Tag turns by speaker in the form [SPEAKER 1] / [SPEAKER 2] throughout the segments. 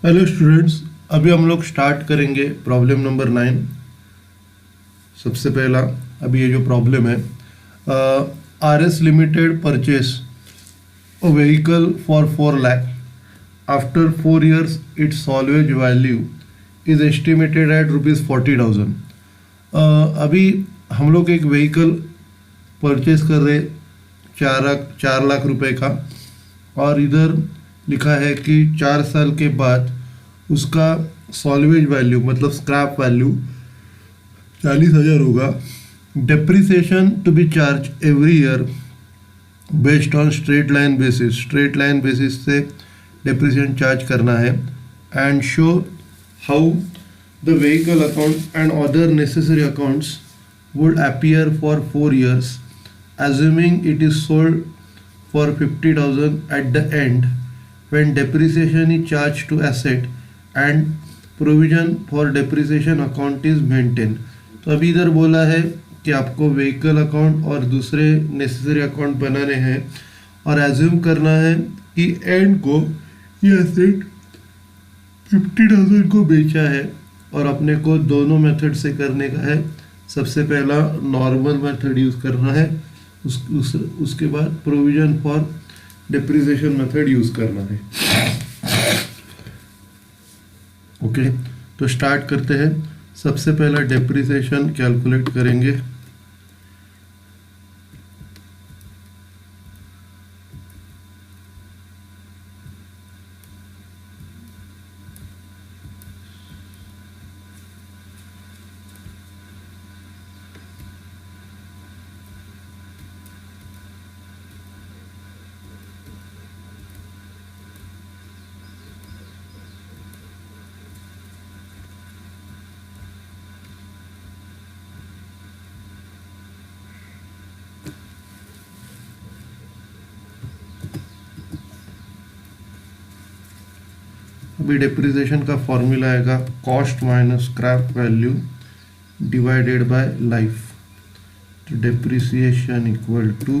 [SPEAKER 1] Hello students, अभी हम लोग स्टार्ट करेंगे प्रॉब्लम नंबर 9। सबसे पहला अभी ये जो प्रॉब्लम है, R S limited purchase a vehicle for 4 lakh. After 4 years it's salvage value is estimated at ₹40,000। अभी हम लोग एक व्हीकल परचेस कर रहे 4 लाख रुपए का, और इधर लिखा है कि 4 साल के बाद उसका सॉल्वेज वैल्यू मतलब स्क्रैप वैल्यू 40,000 होगा। Depreciation to be charge every year based on straight line basis से डेप्रिसिएशन चार्ज करना है। And show how the vehicle account and other necessary accounts would appear for 4 years, assuming it is sold for 50,000 at the end, when depreciation is charged to asset and provision for depreciation account is maintained। तो अभी इधर बोला है कि आपको vehicle account और दूसरे necessary account बनाने हैं और एज्यूम करना है कि एंड को ये एसेट 50,000 को बेचा है, और अपने को दोनों मेथड से करने का है। सबसे पहला नॉर्मल मेथड यूज़ करना है, उसके बाद provision for depreciation method use करना है। ओके, तो स्टार्ट करते हैं। सबसे पहला डिप्रिसिएशन कैलकुलेट करेंगे। अभी डिप्रिसिएशन का फॉर्मूला आएगा cost minus scrap value divided by life. तो depreciation equal to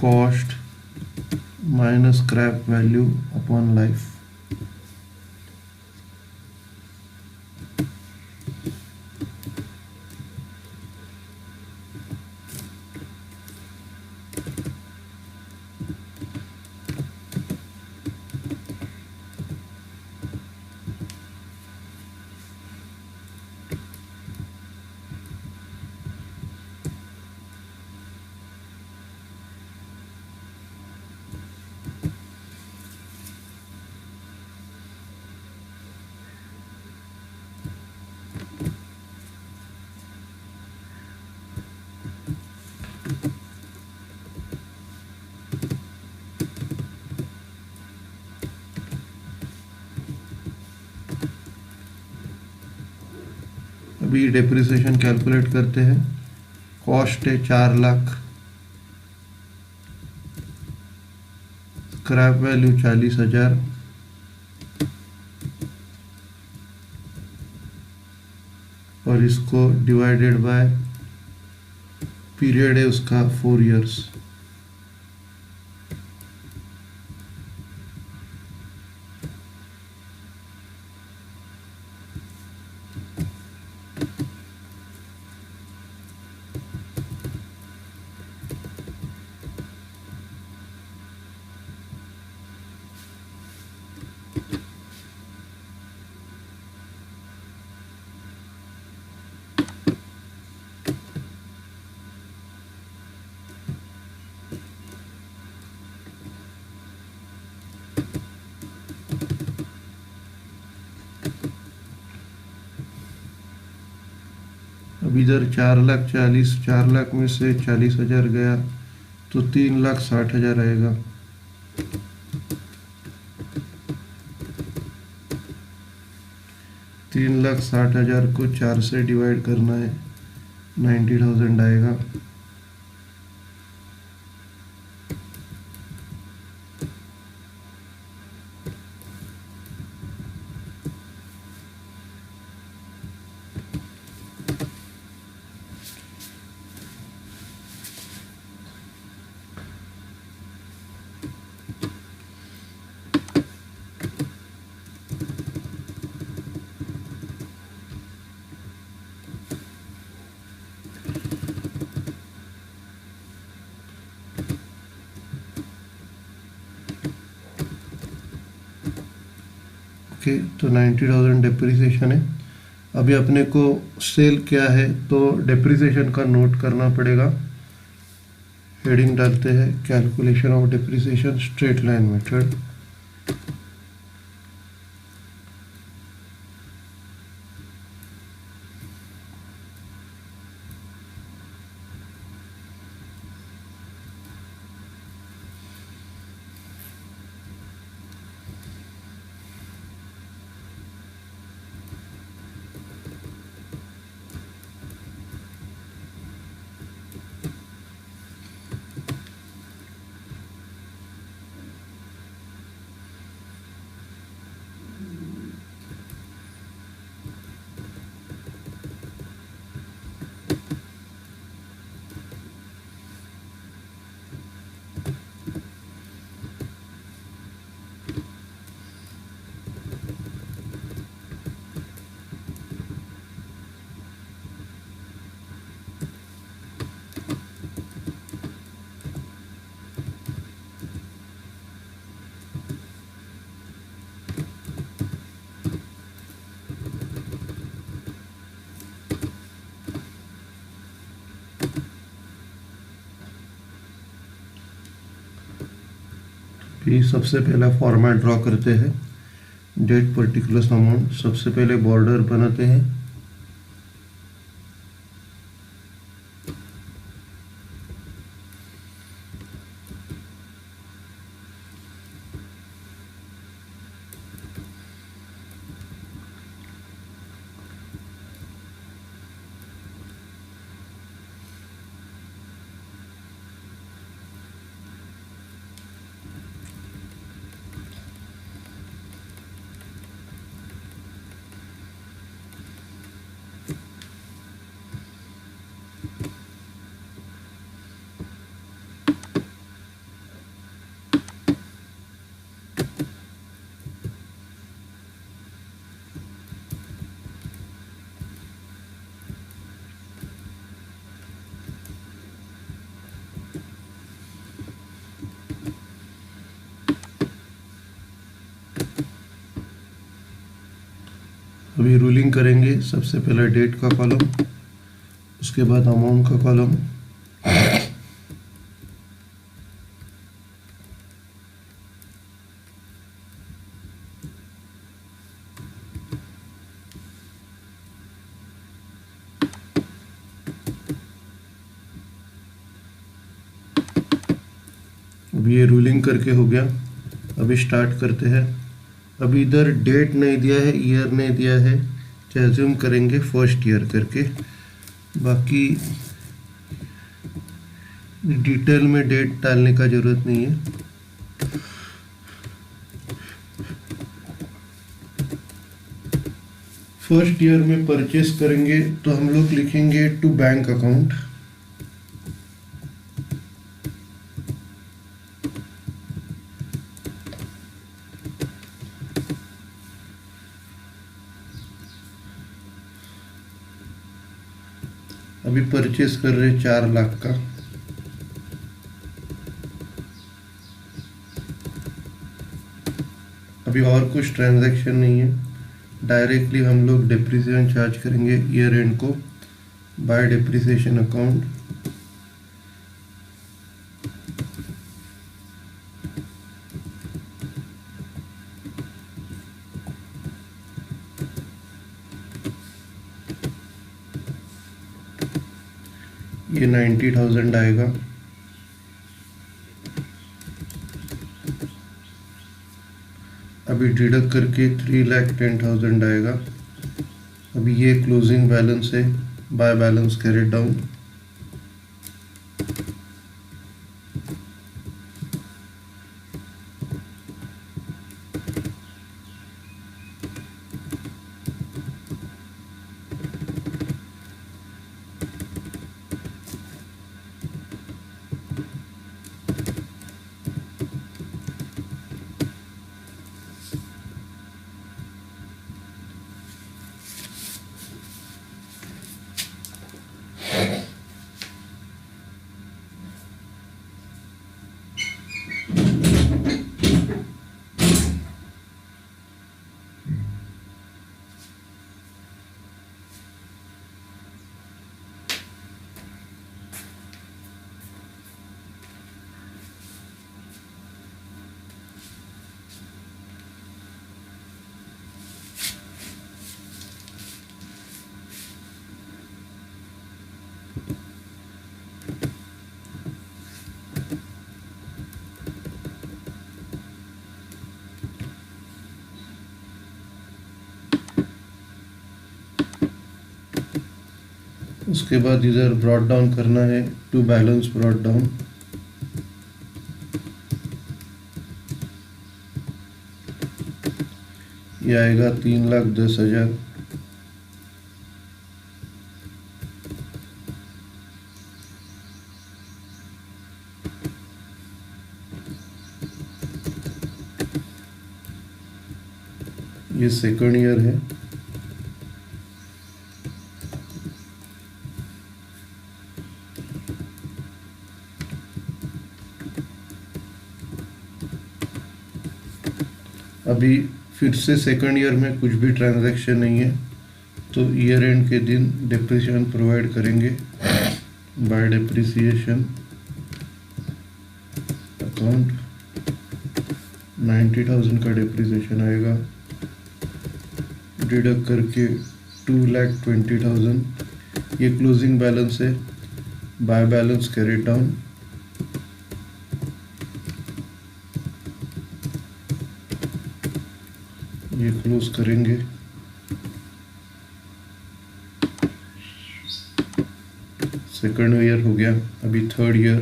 [SPEAKER 1] cost minus scrap value upon life. अभी डिप्रिसिएशन कैलकुलेट करते हैं। कॉस्ट है 4 लाख, स्क्रैप वैल्यू 40,000, और इसको डिवाइडेड बाय पीरियड है उसका 4 years। अब इधर 4 लाख में से 40,000 गया तो 3,60,000 आएगा। तीन लाख 60,000 को 4 से डिवाइड करना है, 90,000 आएगा। ओके, तो 90,000 डिप्रिसिएशन है। अभी अपने को सेल क्या है तो डिप्रिसिएशन का नोट करना पड़ेगा। हेडिंग डालते हैं calculation of depreciation straight line method. फिर सबसे पहला फॉर्मेट ड्रॉ करते हैं। डेट पर्टिकुलर अमाउंट, सबसे पहले बॉर्डर बनाते हैं। अभी रूलिंग करेंगे। सबसे पहले डेट का कॉलम, उसके बाद अमाउंट का कॉलम, अभी ये रूलिंग करके हो गया। अभी स्टार्ट करते हैं। अभी इधर डेट नहीं दिया है, ईयर नहीं दिया है, तो एज्यूम करेंगे फर्स्ट ईयर करके। बाकी डिटेल में डेट डालने का ज़रूरत नहीं है। फर्स्ट ईयर में परचेस करेंगे तो हम लोग लिखेंगे टू बैंक अकाउंट। अभी परचेस कर रहे 4 लाख का। अभी और कुछ ट्रांजैक्शन नहीं है, डायरेक्टली हम लोग डिप्रिसिएशन चार्ज करेंगे ईयर एंड को बाय डिप्रिसिएशन अकाउंट। ये 90,000 आएगा। अभी डिडक्ट करके 3,10,000 आएगा। अभी ये क्लोजिंग बैलेंस है, बाय बैलेंस कैरिड डाउन। उसके बाद इधर ब्रॉट डाउन करना है टू बैलेंस ब्रॉट डाउन। ये आएगा 3,10,000। ये सेकंड ईयर है। अभी फिर से सेकंड ईयर में कुछ भी ट्रांजैक्शन नहीं है, तो ईयर एंड के दिन डेप्रिसिएशन प्रोवाइड करेंगे बाय डेप्रिसिएशन अकाउंट। 90,000 का डेप्रिसिएशन आएगा, डिडक्ट करके 2,20,000। ये क्लोजिंग बैलेंस है, बाय बैलेंस कैरी डाउन। ये क्लोज करेंगे। सेकंड ईयर हो गया, अभी थर्ड ईयर।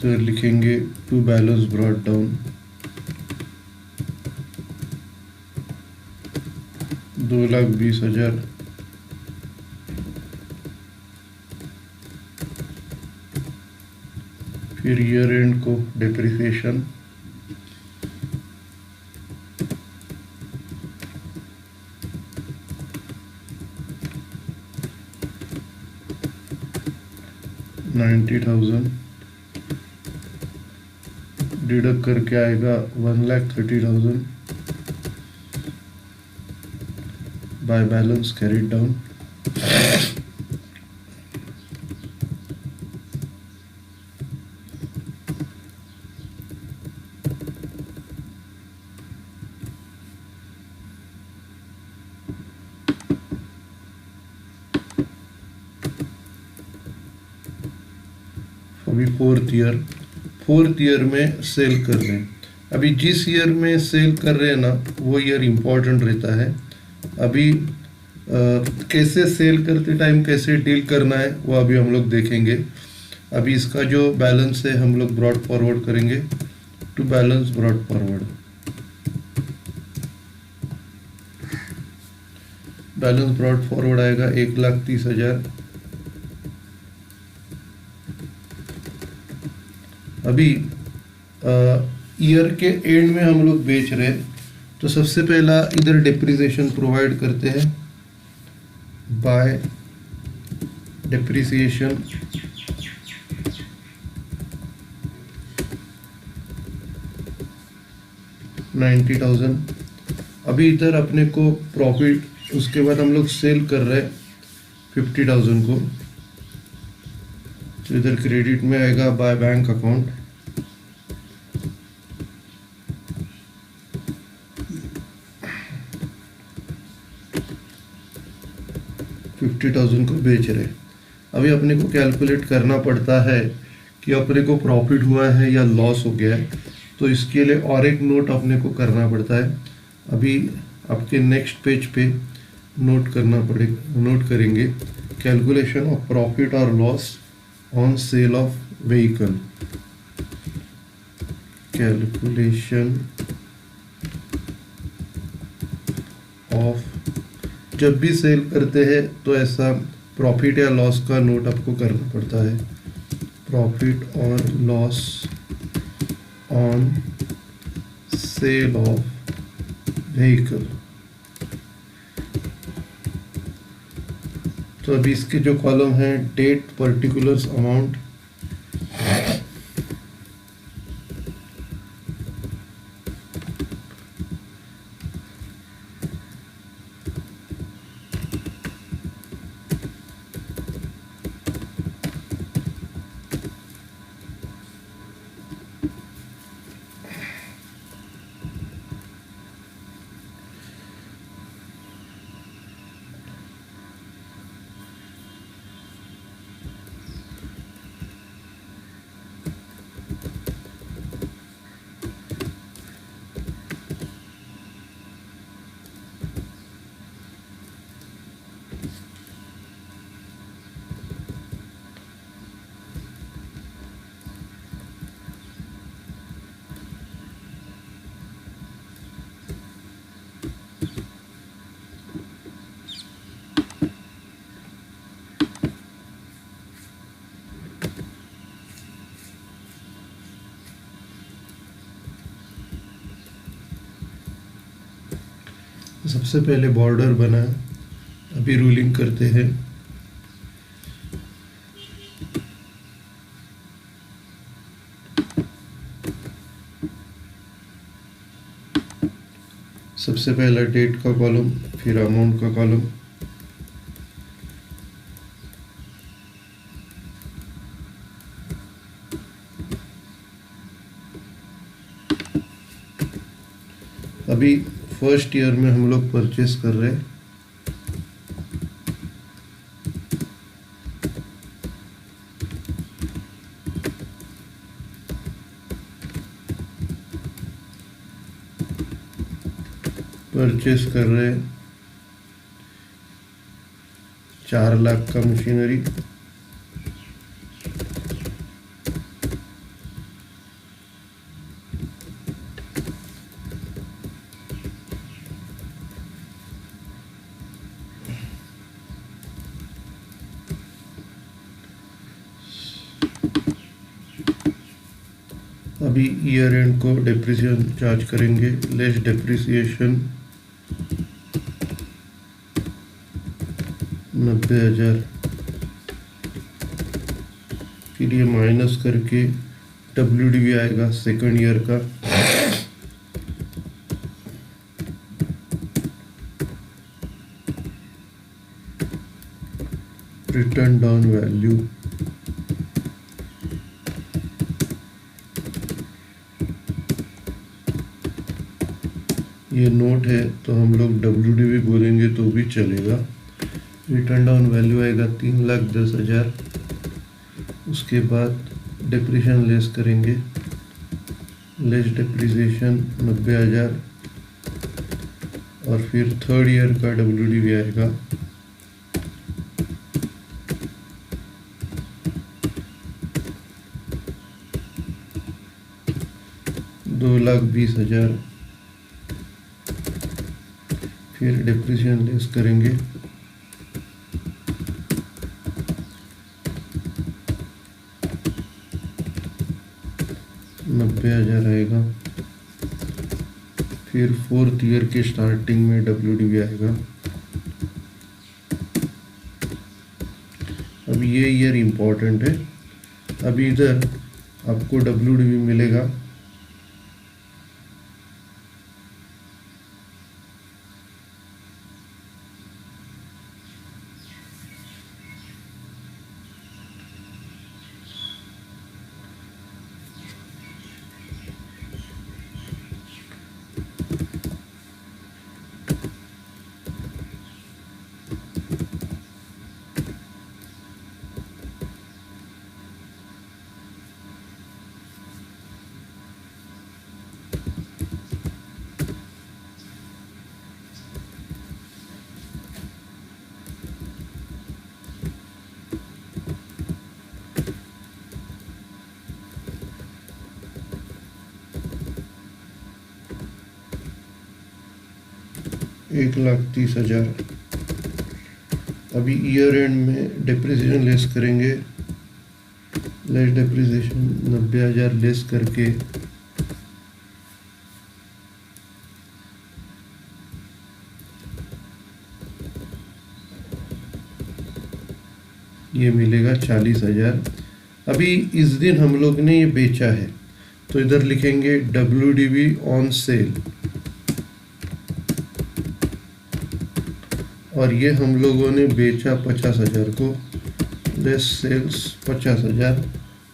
[SPEAKER 1] तो लिखेंगे टू बैलेंस ब्रॉट डाउन 2,20,000। फिर ईयर एंड को डेप्रिसिएशन $90,000 डिडक्ट करके आएगा 1,30,000 बाय बैलेंस कैरीड डाउन। अभी फोर्थ ईयर में सेल कर रहे हैं। अभी जिस ईयर में सेल कर रहे हैं ना, वो ईयर इम्पोर्टेंट रहता है। अभी कैसे सेल करते टाइम कैसे डील करना है वो अभी हम लोग देखेंगे। अभी इसका जो बैलेंस है हम लोग ब्रॉड फॉरवर्ड करेंगे to balance brought forward. Balance brought forward आएगा 1,30,000। अभी ईयर के एंड में हम लोग बेच रहे हैं, तो सबसे पहला इधर डेप्रिसिएशन प्रोवाइड करते हैं बाय डेप्रिसिएशन $90,000। अभी इधर अपने को प्रॉफिट, उसके बाद हम लोग सेल कर रहे हैं 50,000 को, तो इधर क्रेडिट में आएगा बाय बैंक अकाउंट। $50,000 को बेच रहे। अभी अपने को कैलकुलेट करना पड़ता है कि अपने को प्रॉफिट हुआ है या लॉस हो गया है, तो इसके लिए और एक नोट अपने को करना पड़ता है। अभी आपके नेक्स्ट पेज पे नोट करेंगे कैलकुलेशन ऑफ प्रॉफिट और loss on sale of vehicle. Calculation of, जब भी सेल करते हैं तो ऐसा प्रॉफिट या लॉस का नोट आपको करना पड़ता है। प्रॉफिट और loss on sale of vehicle. तो अभी इसके जो कॉलम है डेट, पर्टिकुलर्स, अमाउंट, सबसे पहले बॉर्डर बना, अभी रूलिंग करते हैं। सबसे पहला डेट का कॉलम, फिर अमाउंट का कॉलम। अभी फर्स्ट ईयर में हम लोग परचेस कर रहे हैं। परचेस कर रहे हैं 4 लाख का मशीनरी। अभी ईयर एंड को डेप्रिसिएशन चार्ज करेंगे, लेस डेप्रिसिएशन 90,000। फिर ये माइनस करके WDV आएगा सेकंड ईयर का, रिटर्न डाउन वैल्यू। ये नोट है तो हम लोग WDV बोलेंगे तो भी चलेगा। रिटर्न डाउन वैल्यू आएगा 3,10,000। उसके बाद डेप्रिसिएशन लेस करेंगे, लेस डेप्रिसिएशन 90,000। और फिर थर्ड ईयर का WDV आएगा 2,20,000। फिर डेप्रिसिएशन लेस करेंगे, $90,000 आएगा। फिर फोर्थ ईयर के स्टार्टिंग में WDV आएगा। अब ये ईयर इम्पोर्टेंट है। अभी इधर आपको WDV मिलेगा $1,30,000। अभी ईयर एंड में डेप्रिसिएशन लेस करेंगे, लेस डेप्रिसिएशन 90,000 लेस करके ये मिलेगा 40,000। अभी इस दिन हम लोग ने ये बेचा है तो इधर लिखेंगे WDV ऑन सेल, और ये हम लोगों ने बेचा 50,000 को, लेस सेल्स 50,000।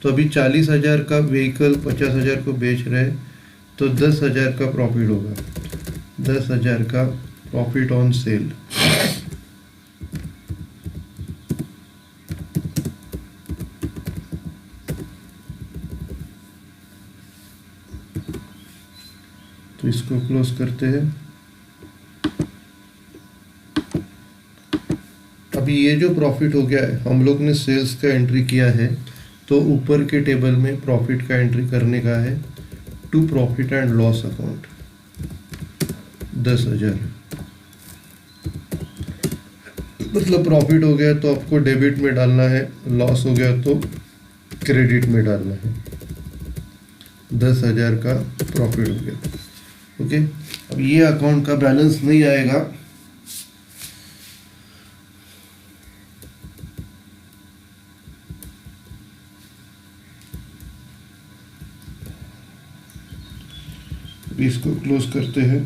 [SPEAKER 1] तो अभी 40,000 का व्हीकल 50,000 को बेच रहे हैं तो 10,000 का प्रॉफिट होगा, 10,000 का प्रॉफिट ऑन सेल। तो इसको क्लोज करते हैं। अभी ये जो प्रॉफिट हो गया है, हम लोग ने सेल्स का एंट्री किया है तो ऊपर के टेबल में प्रॉफिट का एंट्री करने का है, to profit and loss account 10,000। मतलब प्रॉफिट हो गया तो आपको डेबिट में डालना है, लॉस हो गया तो क्रेडिट में डालना है। 10,000 का प्रॉफिट हो गया। ओके। अब ये अकाउंट का बैलेंस नहीं आएगा, इसको क्लोज करते हैं।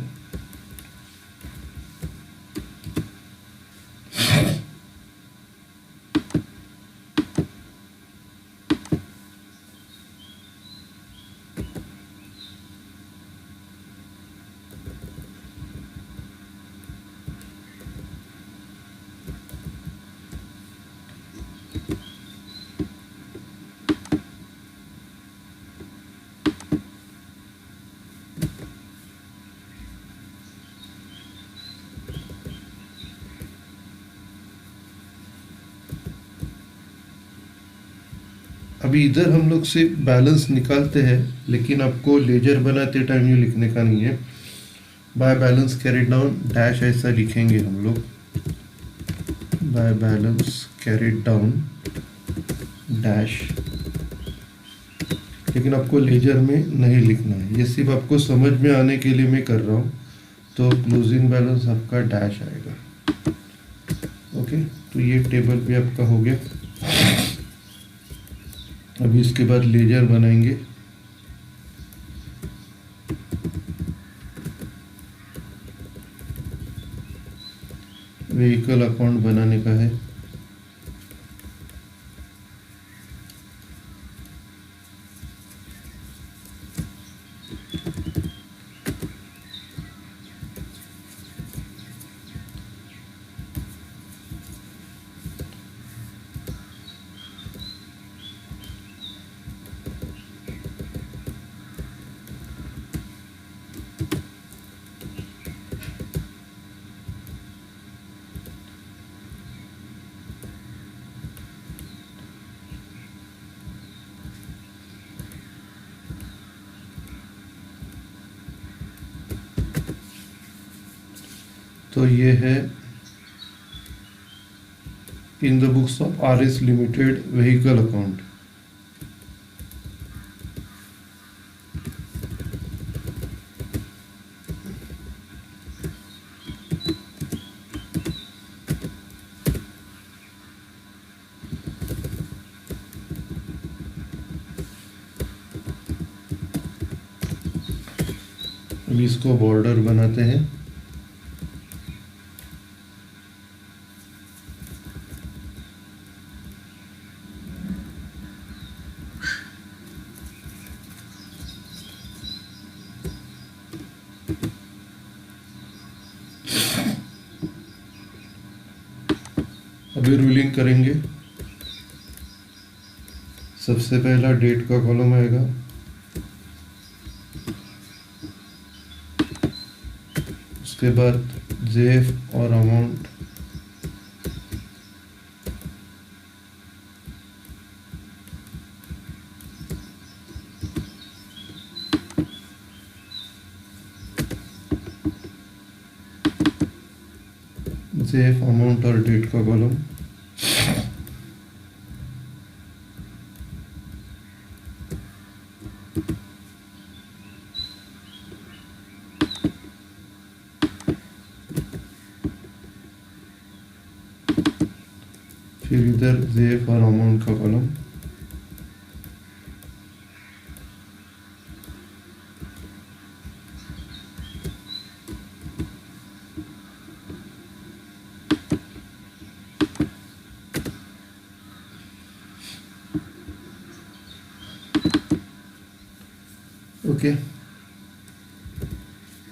[SPEAKER 1] अभी इधर हम लोग से बैलेंस निकालते हैं, लेकिन आपको लेजर बनाते टाइम ये लिखने का नहीं है। By balance carried down dash ऐसा लिखेंगे हम लोग, bye balance carried down dash, लेकिन आपको लेजर में नहीं लिखना है। ये सिर्फ आपको समझ में आने के लिए मैं कर रहा हूँ। तो क्लोजिंग बैलेंस आपका डैश आएगा। ओके, तो ये टेबल भी आपका हो गया। अभी इसके बाद लेजर बनाएंगे। व्हीकल अकाउंट बनाने का है। तो ये है in the books of RS limited vehicle account. अभी इसको बॉर्डर बनाते हैं। अभी रूलिंग करेंगे। सबसे पहला डेट का कॉलम आएगा, उसके बाद जेफ और अमाउंट, जेफ अमाउंट और डेट का कॉलम। फिर इधर जेफ और अमाउंट का कॉलम। ओके,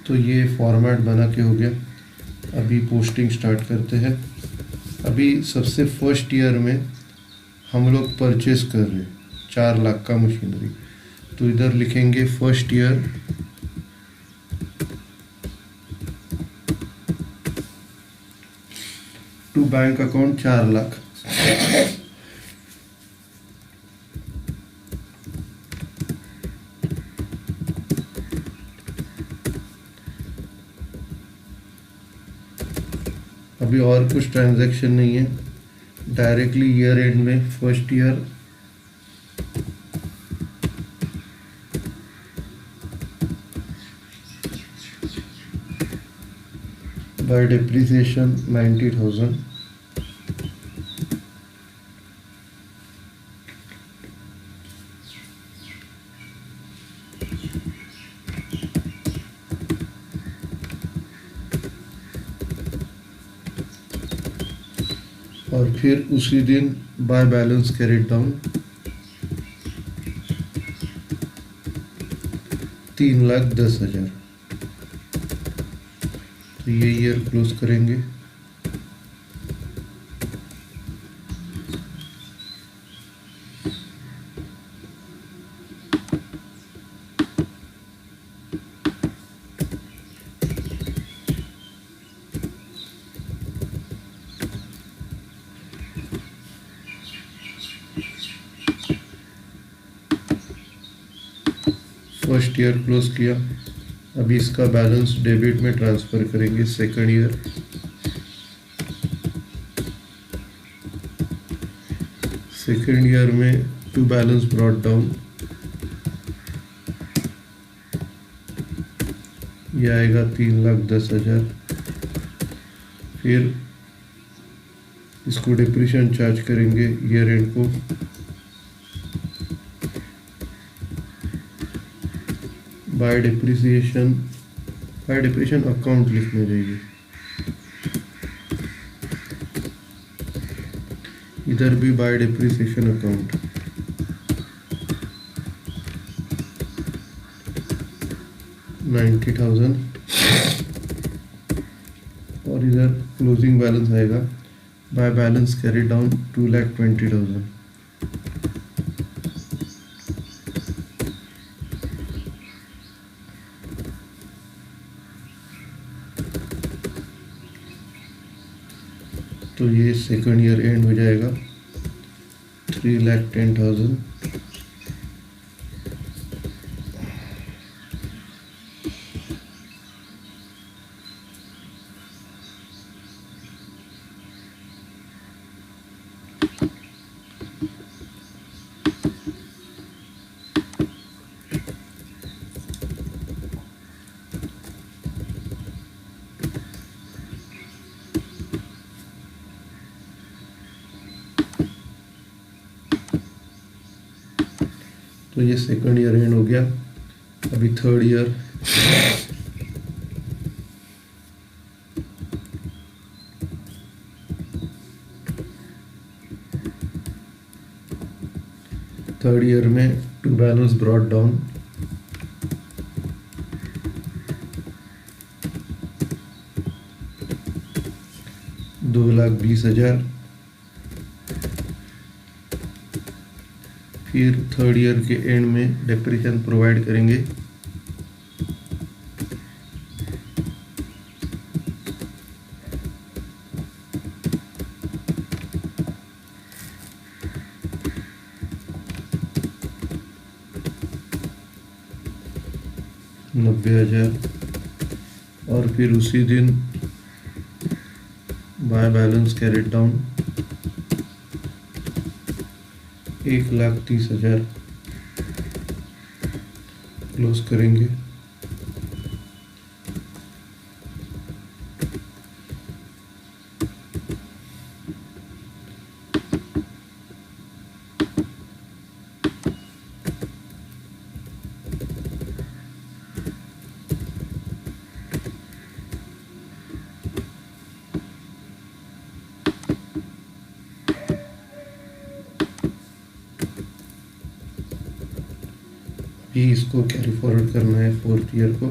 [SPEAKER 1] तो ये फॉर्मेट बना के हो गया। अभी पोस्टिंग स्टार्ट करते हैं। अभी सबसे फर्स्ट ईयर में हम लोग परचेस कर रहे हैं 4 लाख का मशीनरी, तो इधर लिखेंगे first year to bank account 4 lakh. अभी और कुछ ट्रांजैक्शन नहीं है, डायरेक्टली ईयर एंड में फर्स्ट ईयर बाय डिप्रिसिएशन 90,000 और फिर उसी दिन बाय बैलेंस कैरिड डाउन 3,10,000। तो ये ईयर क्लोज करेंगे। फर्स्ट ईयर क्लोज किया। अभी इसका बैलेंस डेबिट में ट्रांसफ़र करेंगे सेकंड ईयर। सेकंड ईयर में टू बैलेंस ब्रॉट डाउन, ये आएगा 3,10,000। फिर इसको डिप्रिशन चार्ज करेंगे ईयर एंड को। बाय डिप्रिसिएशन अकाउंट लिखने जाइए। इधर भी बाय डिप्रिसिएशन अकाउंट। $90,000 और इधर क्लोजिंग बैलेंस आएगा बाय बैलेंस कैरी डाउन 2,20,000। तो ये सेकंड ईयर एंड हो जाएगा 3,10,000। तो ये सेकंड ईयर एंड हो गया। अभी थर्ड ईयर। थर्ड ईयर में टू बैलेंस ब्रॉट डाउन, $2,20,000। फिर थर्ड ईयर के एंड में डिप्रिशन प्रोवाइड करेंगे। $90,000 और फिर उसी दिन by balance carried down 1,30,000 close करेंगे। इसको कैरी फॉरवर्ड करना है फोर्थ ईयर को।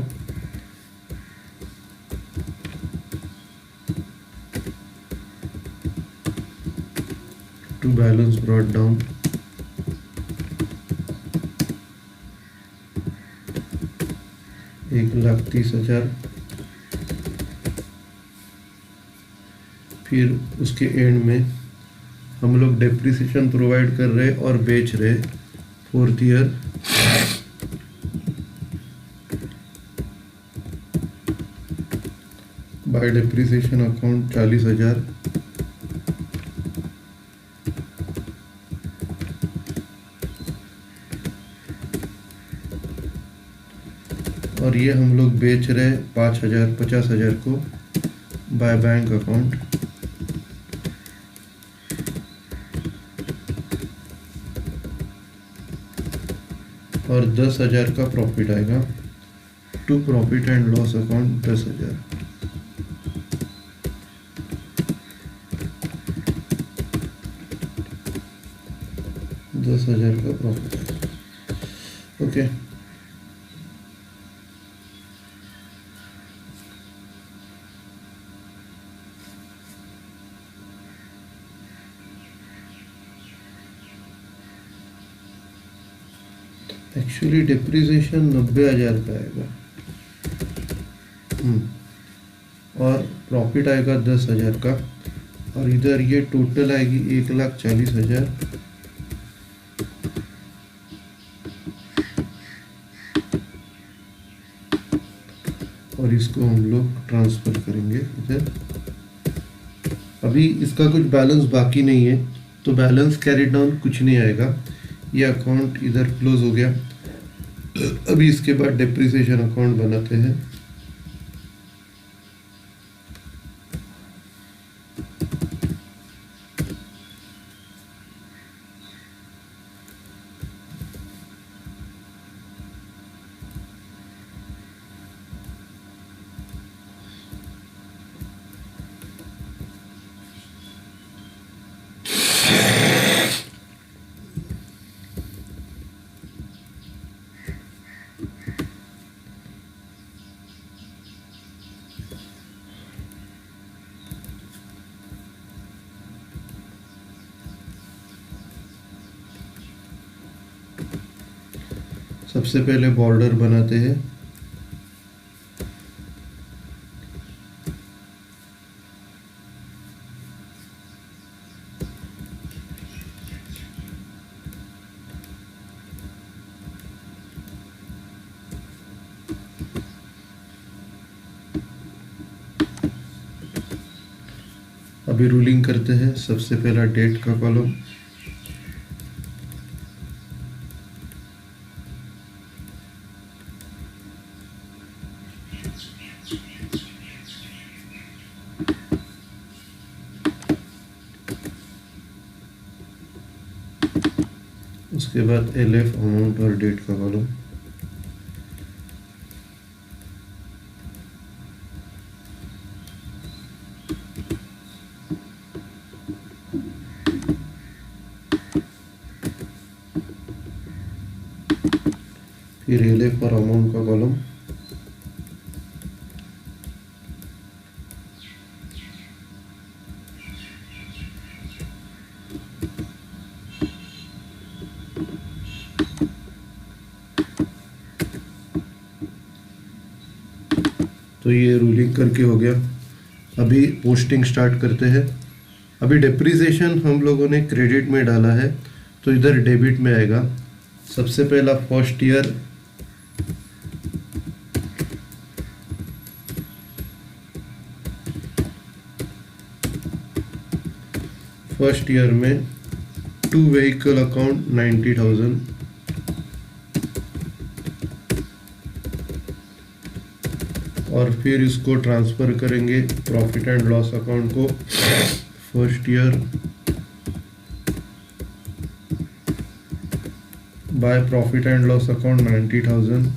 [SPEAKER 1] To balance brought down 1,30,000। फिर उसके एंड में हम लोग डेप्रिसिएशन प्रोवाइड कर रहे और बेच रहे fourth year. By depreciation account 40,000। और ये हम लोग बेच रहे 5,000 50,000 को बाय बैंक अकाउंट, और 10,000 का प्रॉफिट आएगा to profit and loss account 10,000। का प्रॉफिट आएगा। ओके, एक्चुअली डिप्रिसिएशन 90,000 का आएगा। और प्रॉफिट आएगा 10,000 का, और इधर ये टोटल आएगी 1,40,000। और इसको हम लोग ट्रांसफर करेंगे इधर। अभी इसका कुछ बैलेंस बाकी नहीं है, तो बैलेंस कैरी डाउन कुछ नहीं आएगा। ये अकाउंट इधर क्लोज हो गया। अभी इसके बाद डिप्रिसिएशन अकाउंट बनाते हैं। सबसे पहले बॉर्डर बनाते हैं। अभी रूलिंग करते हैं। सबसे पहला डेट का कॉलम, उसके बाद LF अमाउंट और डेट का कॉलम, फिर LF और अमाउंट का कॉलम, तो ये रूलिंग करके हो गया। अभी पोस्टिंग स्टार्ट करते हैं। अभी डिप्रिसिएशन हम लोगों ने क्रेडिट में डाला है, तो इधर डेबिट में आएगा। सबसे पहला फर्स्ट ईयर में टू व्हीकल अकाउंट 90,000, और फिर इसको ट्रांसफ़र करेंगे प्रॉफिट एंड लॉस अकाउंट को। First year bye profit and loss account 90,000,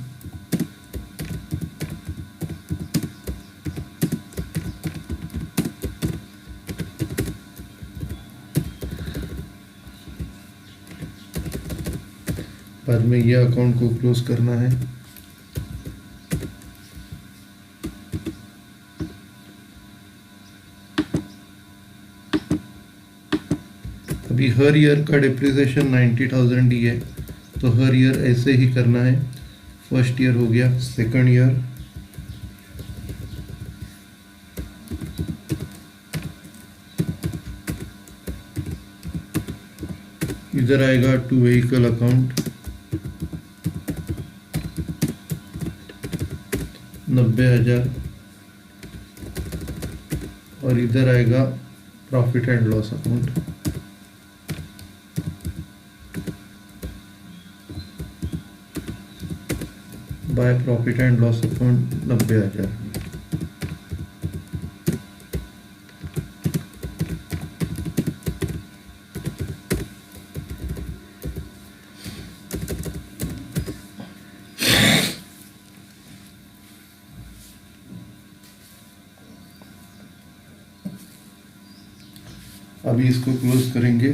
[SPEAKER 1] बाद में ये अकाउंट को क्लोज करना है। अभी हर ईयर का डिप्रिसिएशन 90,000 ही है, तो हर ईयर ऐसे ही करना है। फर्स्ट ईयर हो गया। सेकंड ईयर इधर आएगा टू व्हीकल अकाउंट 90,000, और इधर आएगा profit and loss account. Bye profit and loss account 90,000। अभी इसको क्लोज करेंगे।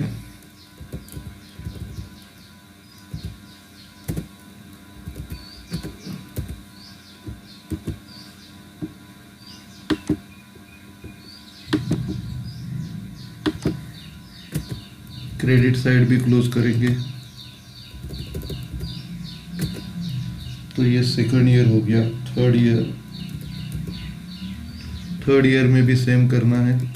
[SPEAKER 1] क्रेडिट साइड भी क्लोज करेंगे। तो ये सेकंड ईयर हो गया। थर्ड ईयर में भी सेम करना है।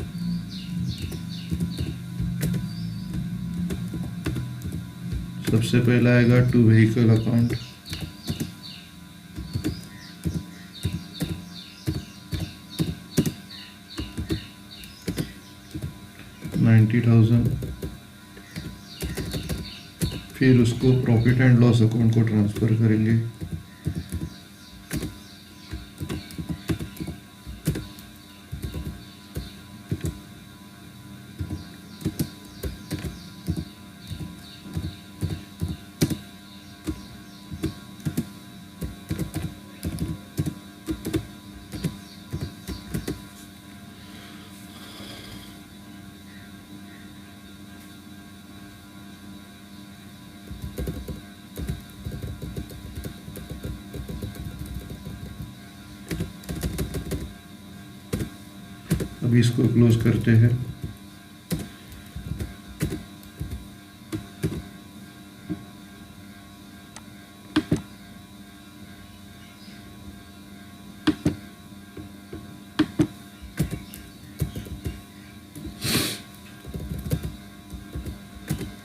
[SPEAKER 1] सबसे पहला आएगा टू व्हीकल अकाउंट, $90,000। फिर उसको प्रॉफिट एंड लॉस अकाउंट को ट्रांसफर करेंगे। अभी इसको क्लोज करते हैं।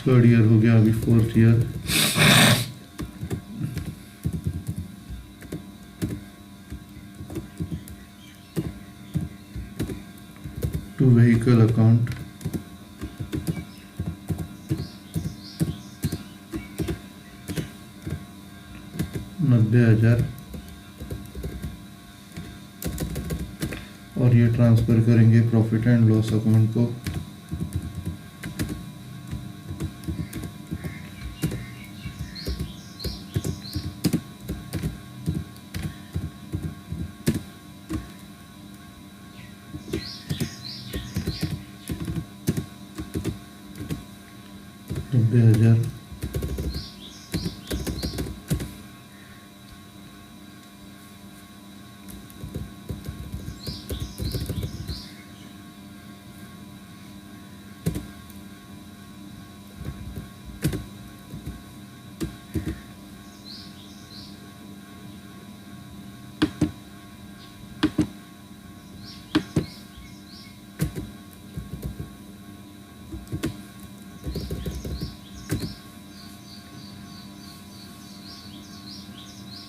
[SPEAKER 1] थर्ड ईयर हो गया, अभी fourth year. To vehicle account, $90,000 और ये ट्रांसफर करेंगे प्रॉफिट एंड लॉस अकाउंट को। $90,000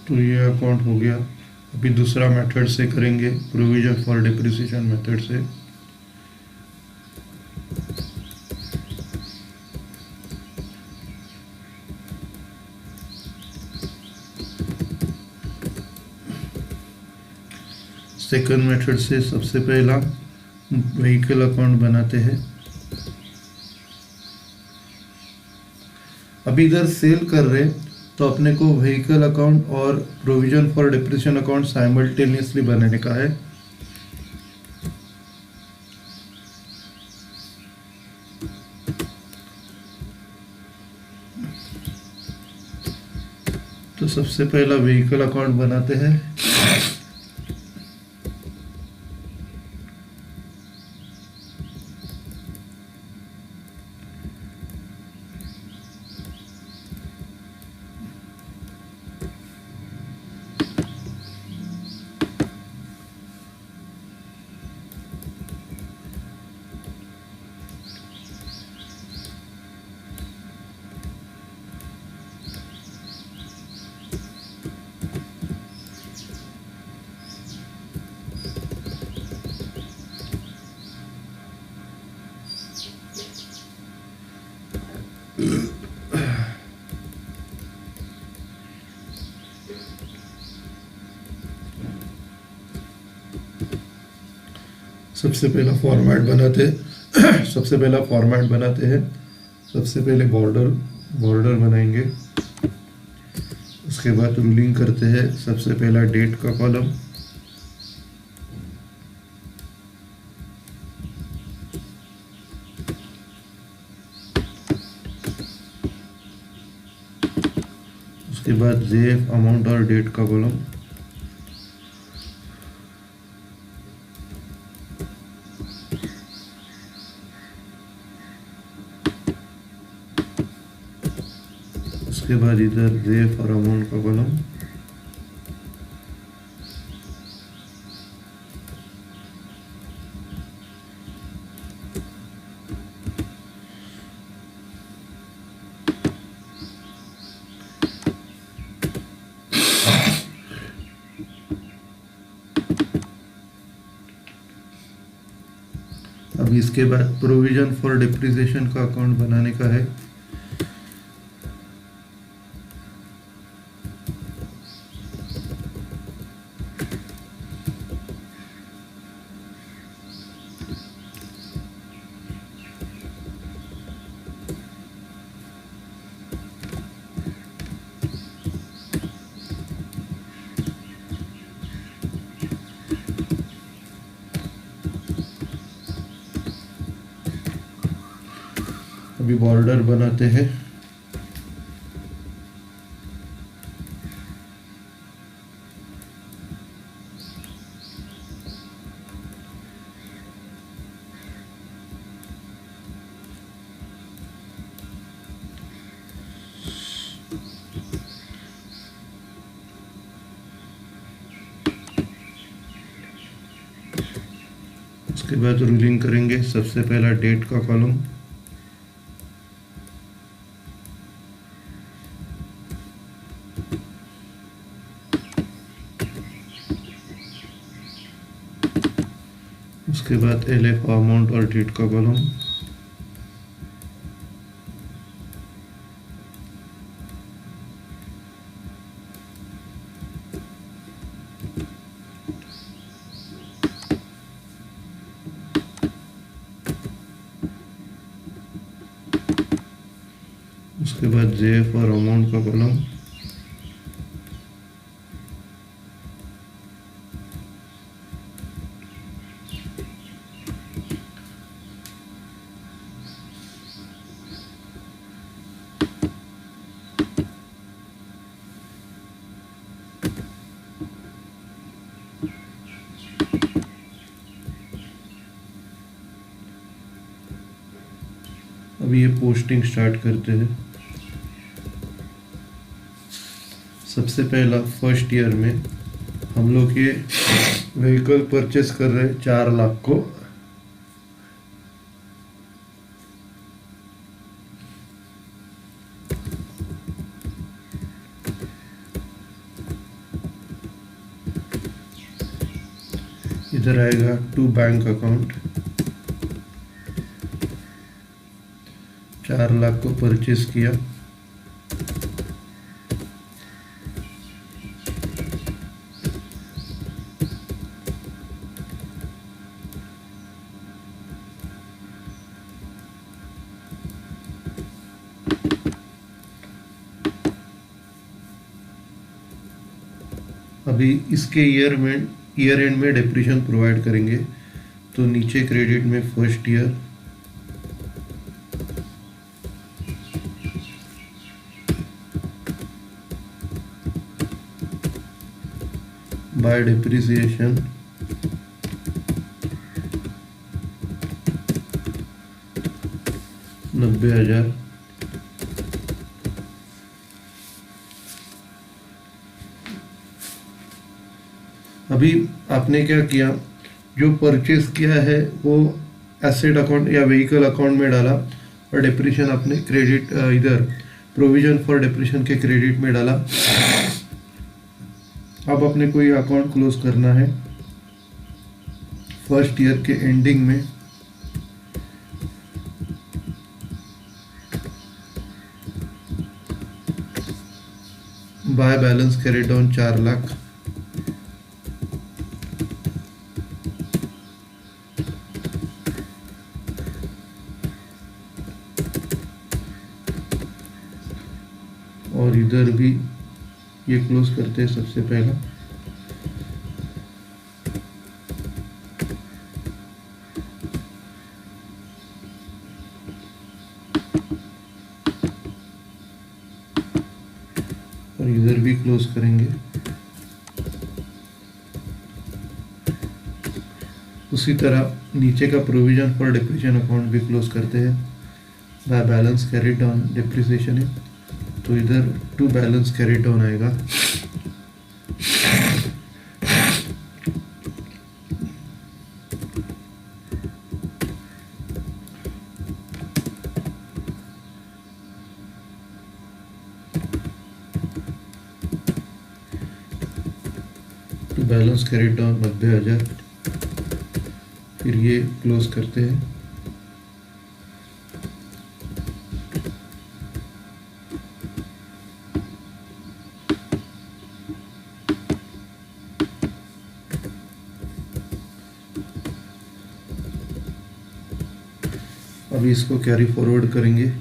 [SPEAKER 1] तो ये अकाउंट हो गया। अभी दूसरा मेथड से करेंगे, प्रोविजन फॉर डिप्रिसिएशन मेथड से। सेकंड मेथड से सबसे पहला व्हीकल अकाउंट बनाते हैं। अभी इधर सेल कर रहे तो अपने को व्हीकल अकाउंट और provision for depreciation account simultaneously बनाने का है। तो सबसे पहला व्हीकल अकाउंट बनाते हैं। सबसे पहला फॉर्मेट बनाते हैं। सबसे पहले बॉर्डर बनाएंगे। उसके बाद रूलिंग करते हैं। सबसे पहला डेट का कॉलम, उसके बाद जेफ अमाउंट और डेट का कॉलम, उसके बाद इधर जेफ और अमाउंट का कॉलम, अभी इसके बाद प्रोविजन फॉर डिप्रिसिएशन का अकाउंट बनाने का है। अभी बॉर्डर बनाते हैं। उसके बाद रूलिंग करेंगे। सबसे पहला डेट का कॉलम, उसके बाद एलएफ अमाउंट और डेट का कॉलम, उसके बाद जेएफ और अमाउंट का कॉलम, अभी ये पोस्टिंग स्टार्ट करते हैं। सबसे पहला फर्स्ट ईयर में हम लोग ये व्हीकल परचेस कर रहे हैं 4 लाख को। इधर आएगा टू बैंक अकाउंट, 4 लाख को परचेस किया। अभी इसके ईयर एंड में डिप्रीशिएशन प्रोवाइड करेंगे। तो नीचे क्रेडिट में फर्स्ट ईयर, बाय डिप्रिसिएशन, $90,000। अभी आपने क्या किया, जो परचेस किया है वो एसेट अकाउंट या व्हीकल अकाउंट में डाला और डिप्रिशिएशन आपने क्रेडिट इधर प्रोविजन फॉर डिप्रिशिएशन के क्रेडिट में डाला। अब अपने को ये अकाउंट क्लोज करना है फर्स्ट ईयर के एंडिंग में। By balance carry down 4 lakh, और इधर भी ये क्लोज करते हैं सबसे पहला। और क्लोज करेंगे। उसी तरह नीचे का प्रोविजन फॉर डिप्रीशिएशन अकाउंट भी क्लोज करते हैं by balance carried down depreciation है, तो इधर टू बैलेंस कैरिड डाउन आएगा। टू बैलेंस कैरिड डाउन 90,000, फिर ये क्लोज करते हैं। अभी इसको कैरी फॉरवर्ड करेंगे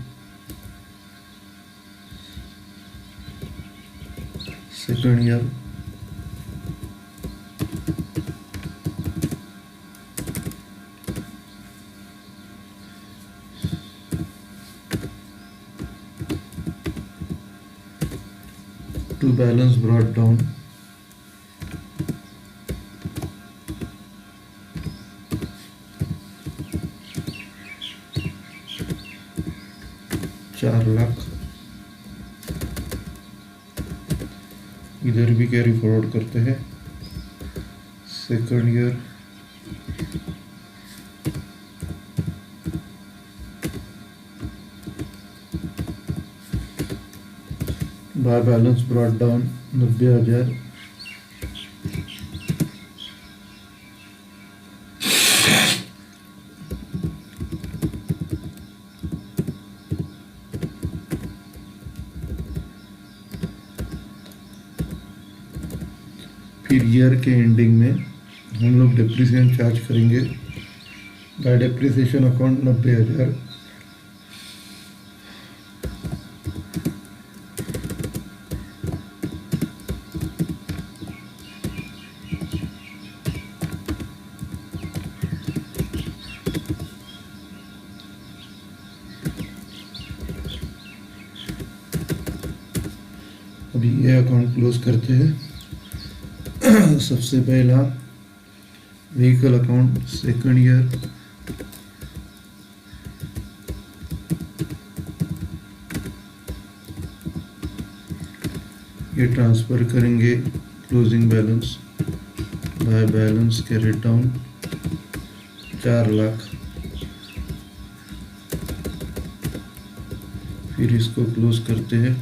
[SPEAKER 1] second year. To balance brought down, ₹4,00,000। इधर भी कैरी फॉरवर्ड करते हैं second year. By balance brought down 90,000। फिर ईयर के एंडिंग में हम लोग डिप्रिसिएशन चार्ज करेंगे बाय डिप्रिसिएशन अकाउंट 90,000। अभी ये अकाउंट क्लोज करते हैं। सबसे पहला व्हीकल अकाउंट सेकंड ईयर, ये ट्रांसफर करेंगे closing balance by balance carried down 4,00,000। फिर इसको क्लोज करते हैं।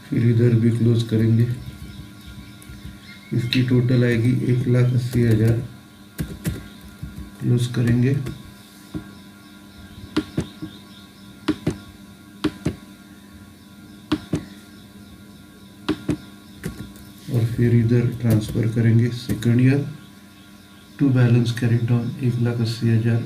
[SPEAKER 1] फिर इधर भी क्लोज करेंगे। इसकी टोटल आएगी 1,80,000। क्लोज करेंगे। और फिर इधर ट्रांसफर करेंगे second year. To balance carried down 1,80,000।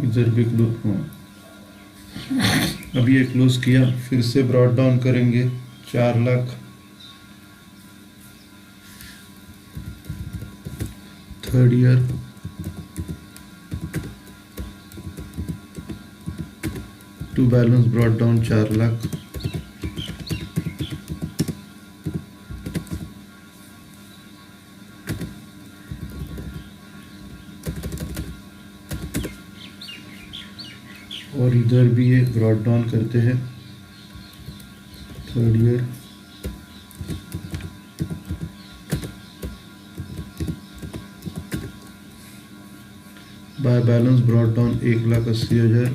[SPEAKER 1] इधर भी क्लोज। अभी ये क्लोज किया, फिर से ब्रॉट डाउन करेंगे 4,00,000। Third year to balance brought down 4,00,000। और इधर भी ये ब्रॉट डाउन करते हैं third year. By balance brought down 1,80,000।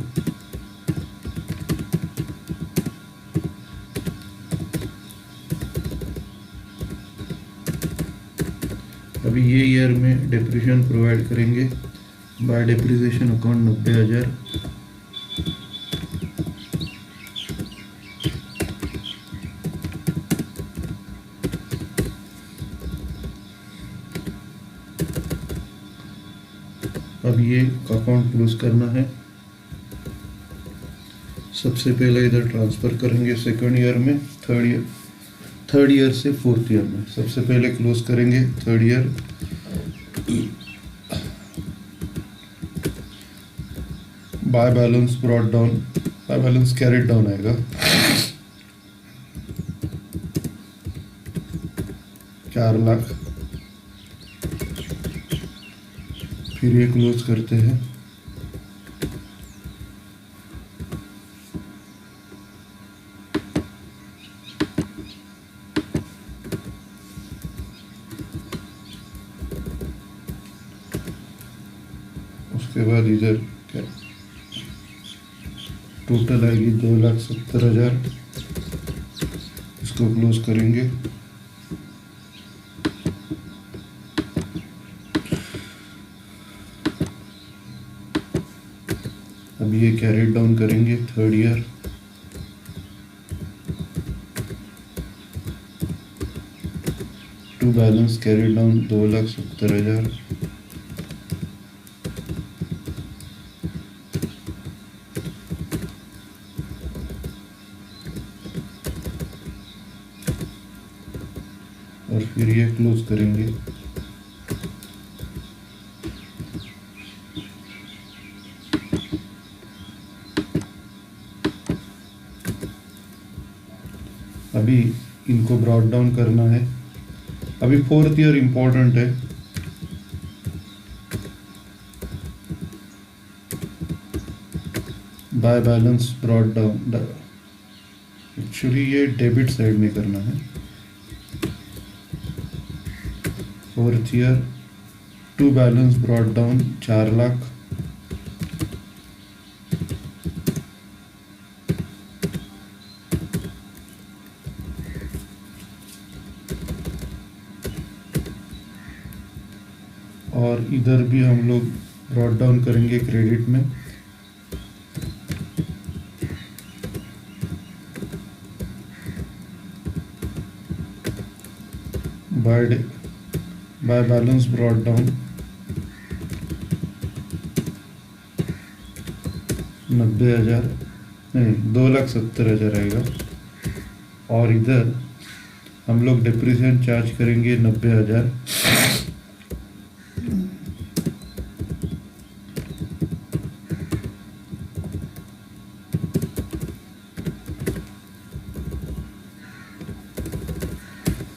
[SPEAKER 1] अभी ये ईयर में डेप्रिसिएशन प्रोवाइड करेंगे बाय डेप्रिसिएशन अकाउंट 90,000। अब ये अकाउंट क्लोज करना है। सबसे पहले इधर ट्रांसफ़र करेंगे सेकंड ईयर में, थर्ड ईयर से फोर्थ ईयर में। सबसे पहले क्लोज करेंगे third year. By balance brought down, bye balance carried down आएगा 4 लाख। फिर ये क्लोज करते हैं। उसके बाद इधर क्या टोटल आएगी 2,70,000। इसको क्लोज करेंगे। अब ये कैरिड डाउन करेंगे third year. To balance carried down 2,70,000। और फिर ये क्लोज करेंगे। अभी इनको ब्रॉट डाउन करना है। अभी फोर्थ ईयर इम्पोर्टेंट है। By balance brought down, actually ये डेबिट साइड में करना है। Fourth year to balance brought down 4 lakh. और इधर भी हम लोग ब्रॉट डाउन करेंगे क्रेडिट में। बाय बैलेंस ब्रॉट डाउन 90,000, नहीं 2,70,000 आएगा। और इधर हम लोग डेप्रिसिएशन चार्ज करेंगे 90,000।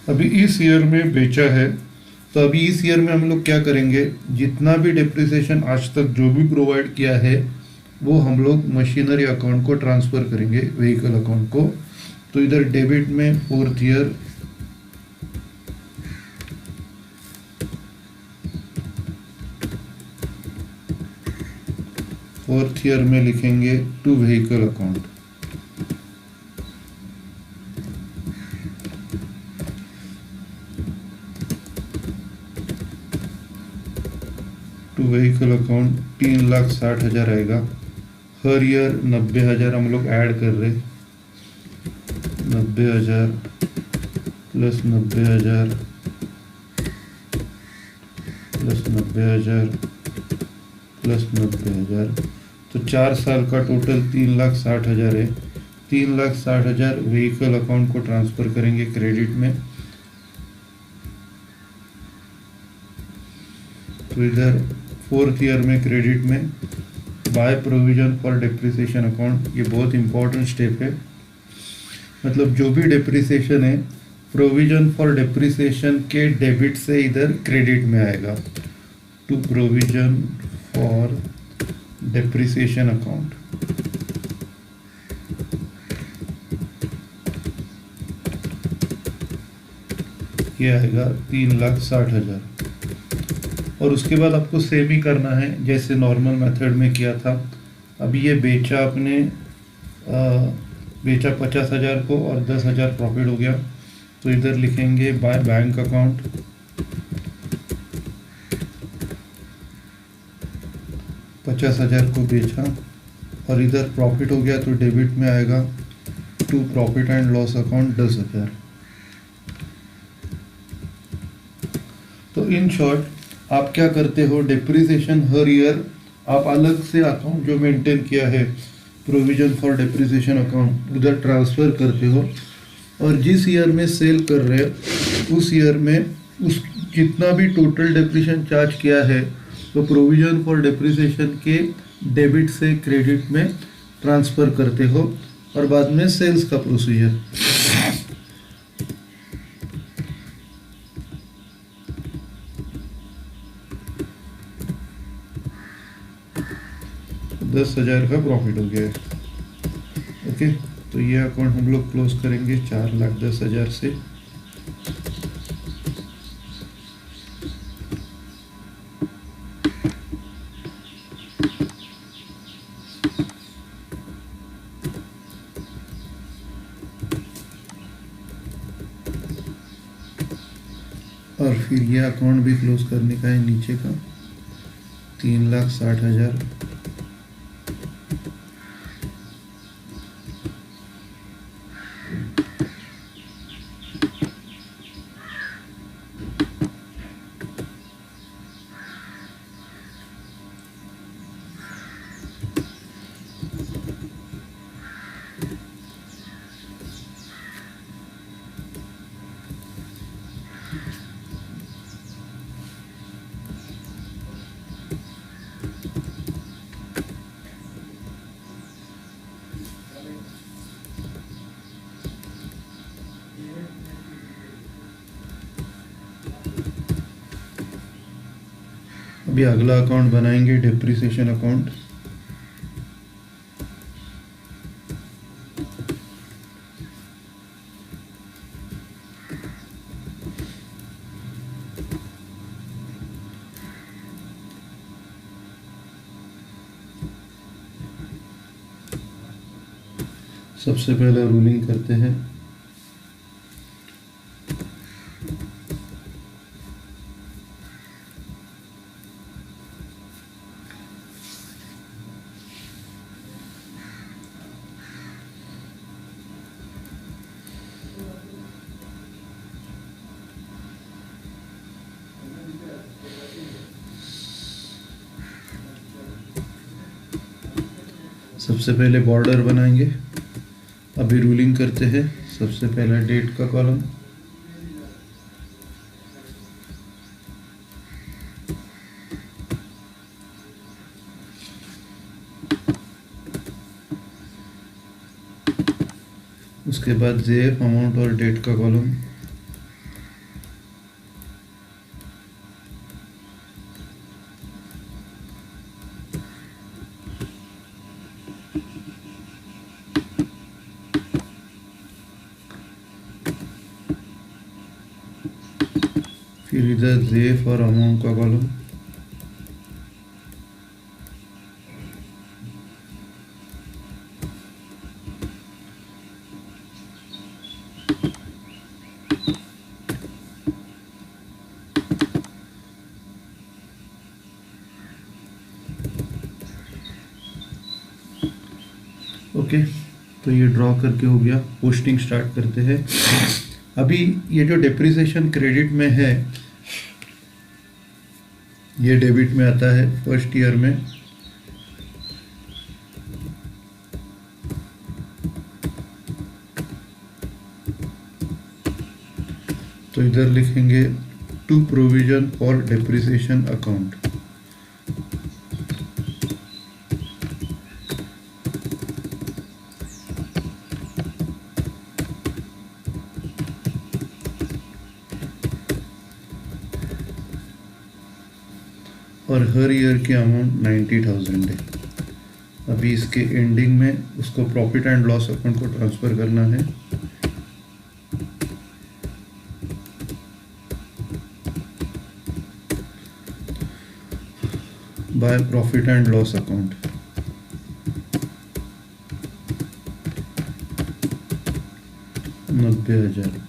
[SPEAKER 1] अभी इस ईयर में बेचा है, तो अभी इस ईयर में हम लोग क्या करेंगे, जितना भी डेप्रिसिएशन आज तक जो भी प्रोवाइड किया है वो हम लोग मशीनरी अकाउंट को ट्रांसफ़र करेंगे, व्हीकल अकाउंट को। तो इधर डेबिट में फोर्थ ईयर में लिखेंगे to vehicle account. To vehicle account 3,60,000 आएगा। हर ईयर 90,000 हम लोग ऐड कर रहे, 90,000 प्लस 90,000 प्लस 90,000 प्लस 90,000, तो 4 साल का टोटल 3,60,000 है। 3,60,000 व्हीकल अकाउंट को ट्रांसफ़र करेंगे क्रेडिट में। तो इधर फोर्थ ईयर में क्रेडिट में by provision for depreciation account, ये बहुत इंपॉर्टेंट स्टेप है। मतलब जो भी डेप्रिसिएशन है, प्रोविजन फॉर डेप्रिसिएशन के डेबिट से इधर क्रेडिट में आएगा। To provision for depreciation account, ये आएगा 3,60,000। और उसके बाद आपको सेम ही करना है जैसे नॉर्मल मेथड में किया था। अभी ये बेचा आपने, बेचा 50,000 को और 10,000 प्रॉफिट हो गया, तो इधर लिखेंगे बाय बैंक अकाउंट 50,000 को बेचा और इधर प्रॉफिट हो गया तो डेबिट में आएगा to profit and loss account 10,000। तो इन शॉर्ट आप क्या करते हो, डेप्रिसिएशन हर ईयर आप अलग से अकाउंट जो मेंटेन किया है प्रोविजन फॉर डेप्रिसिएशन अकाउंट उधर ट्रांसफ़र करते हो, और जिस ईयर में सेल कर रहे हो उस ईयर में उस जितना भी टोटल डेप्रिसिएशन चार्ज किया है तो प्रोविजन फॉर डेप्रिसिएशन के डेबिट से क्रेडिट में ट्रांसफ़र करते हो, और बाद में सेल्स का प्रोसीजर। दस हजार का प्रॉफिट हो गया है। ओके, तो ये अकाउंट हम लोग क्लोज करेंगे 4,10,000 से। और फिर ये अकाउंट भी क्लोज करने का है नीचे का 3,60,000। अभी अगला अकाउंट बनाएंगे डेप्रिसिएशन अकाउंट। सबसे पहले रूलिंग करते हैं। सबसे पहले बॉर्डर बनाएंगे। अभी रूलिंग करते हैं। सबसे पहला डेट का कॉलम, उसके बाद जेएफ अमाउंट और डेट का कॉलम, फिर इधर जेएफ और अमाउंट का कॉलम, ओके। तो ये ड्रॉ करके हो गया। पोस्टिंग स्टार्ट करते हैं। अभी ये जो डेप्रिसिएशन क्रेडिट में है ये डेबिट में आता है फर्स्ट ईयर में। तो इधर लिखेंगे to provision for depreciation account. और हर ईयर की अमाउंट 90,000 है। अभी इसके एंडिंग में उसको प्रॉफिट एंड लॉस अकाउंट को ट्रांसफ़र करना है। By profit and loss account. $90,000।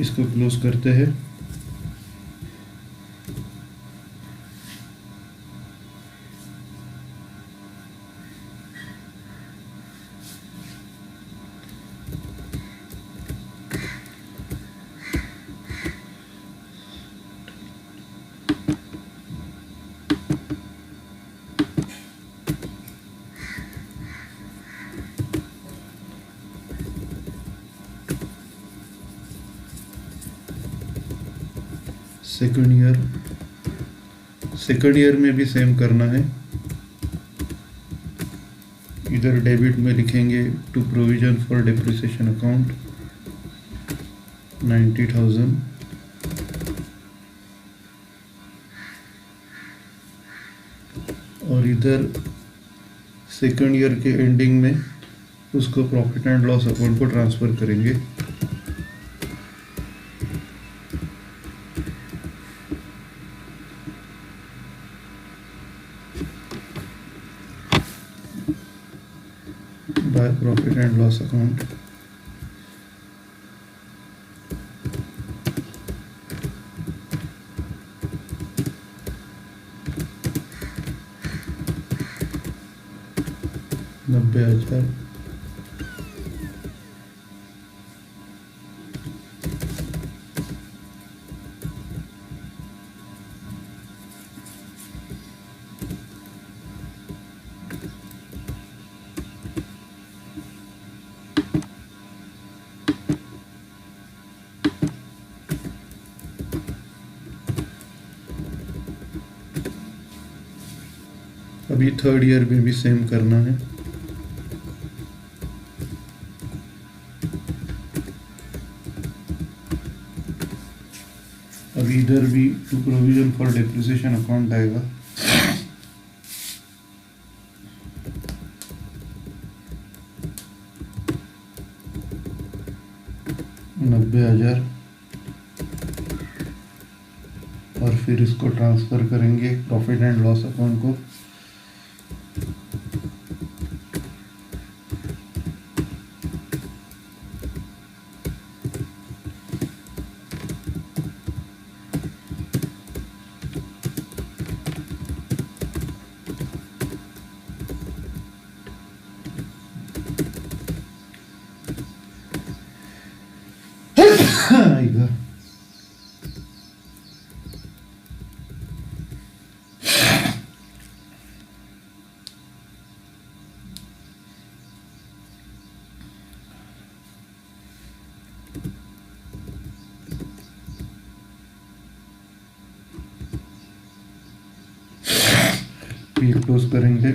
[SPEAKER 1] इसको क्लोज करते हैं। सेकंड ईयर में भी सेम करना है। इधर डेबिट में लिखेंगे to provision for depreciation account 90,000। और इधर सेकंड ईयर के एंडिंग में उसको प्रॉफिट एंड लॉस अकाउंट को ट्रांसफ़र करेंगे। By profit and loss account. $90,000। अभी थर्ड ईयर में भी सेम करना है। अभी इधर भी to provision for depreciation account आएगा। $90,000। और फिर इसको ट्रांसफ़र करेंगे प्रॉफिट एंड लॉस अकाउंट को। आएगा। ये क्लोज करेंगे।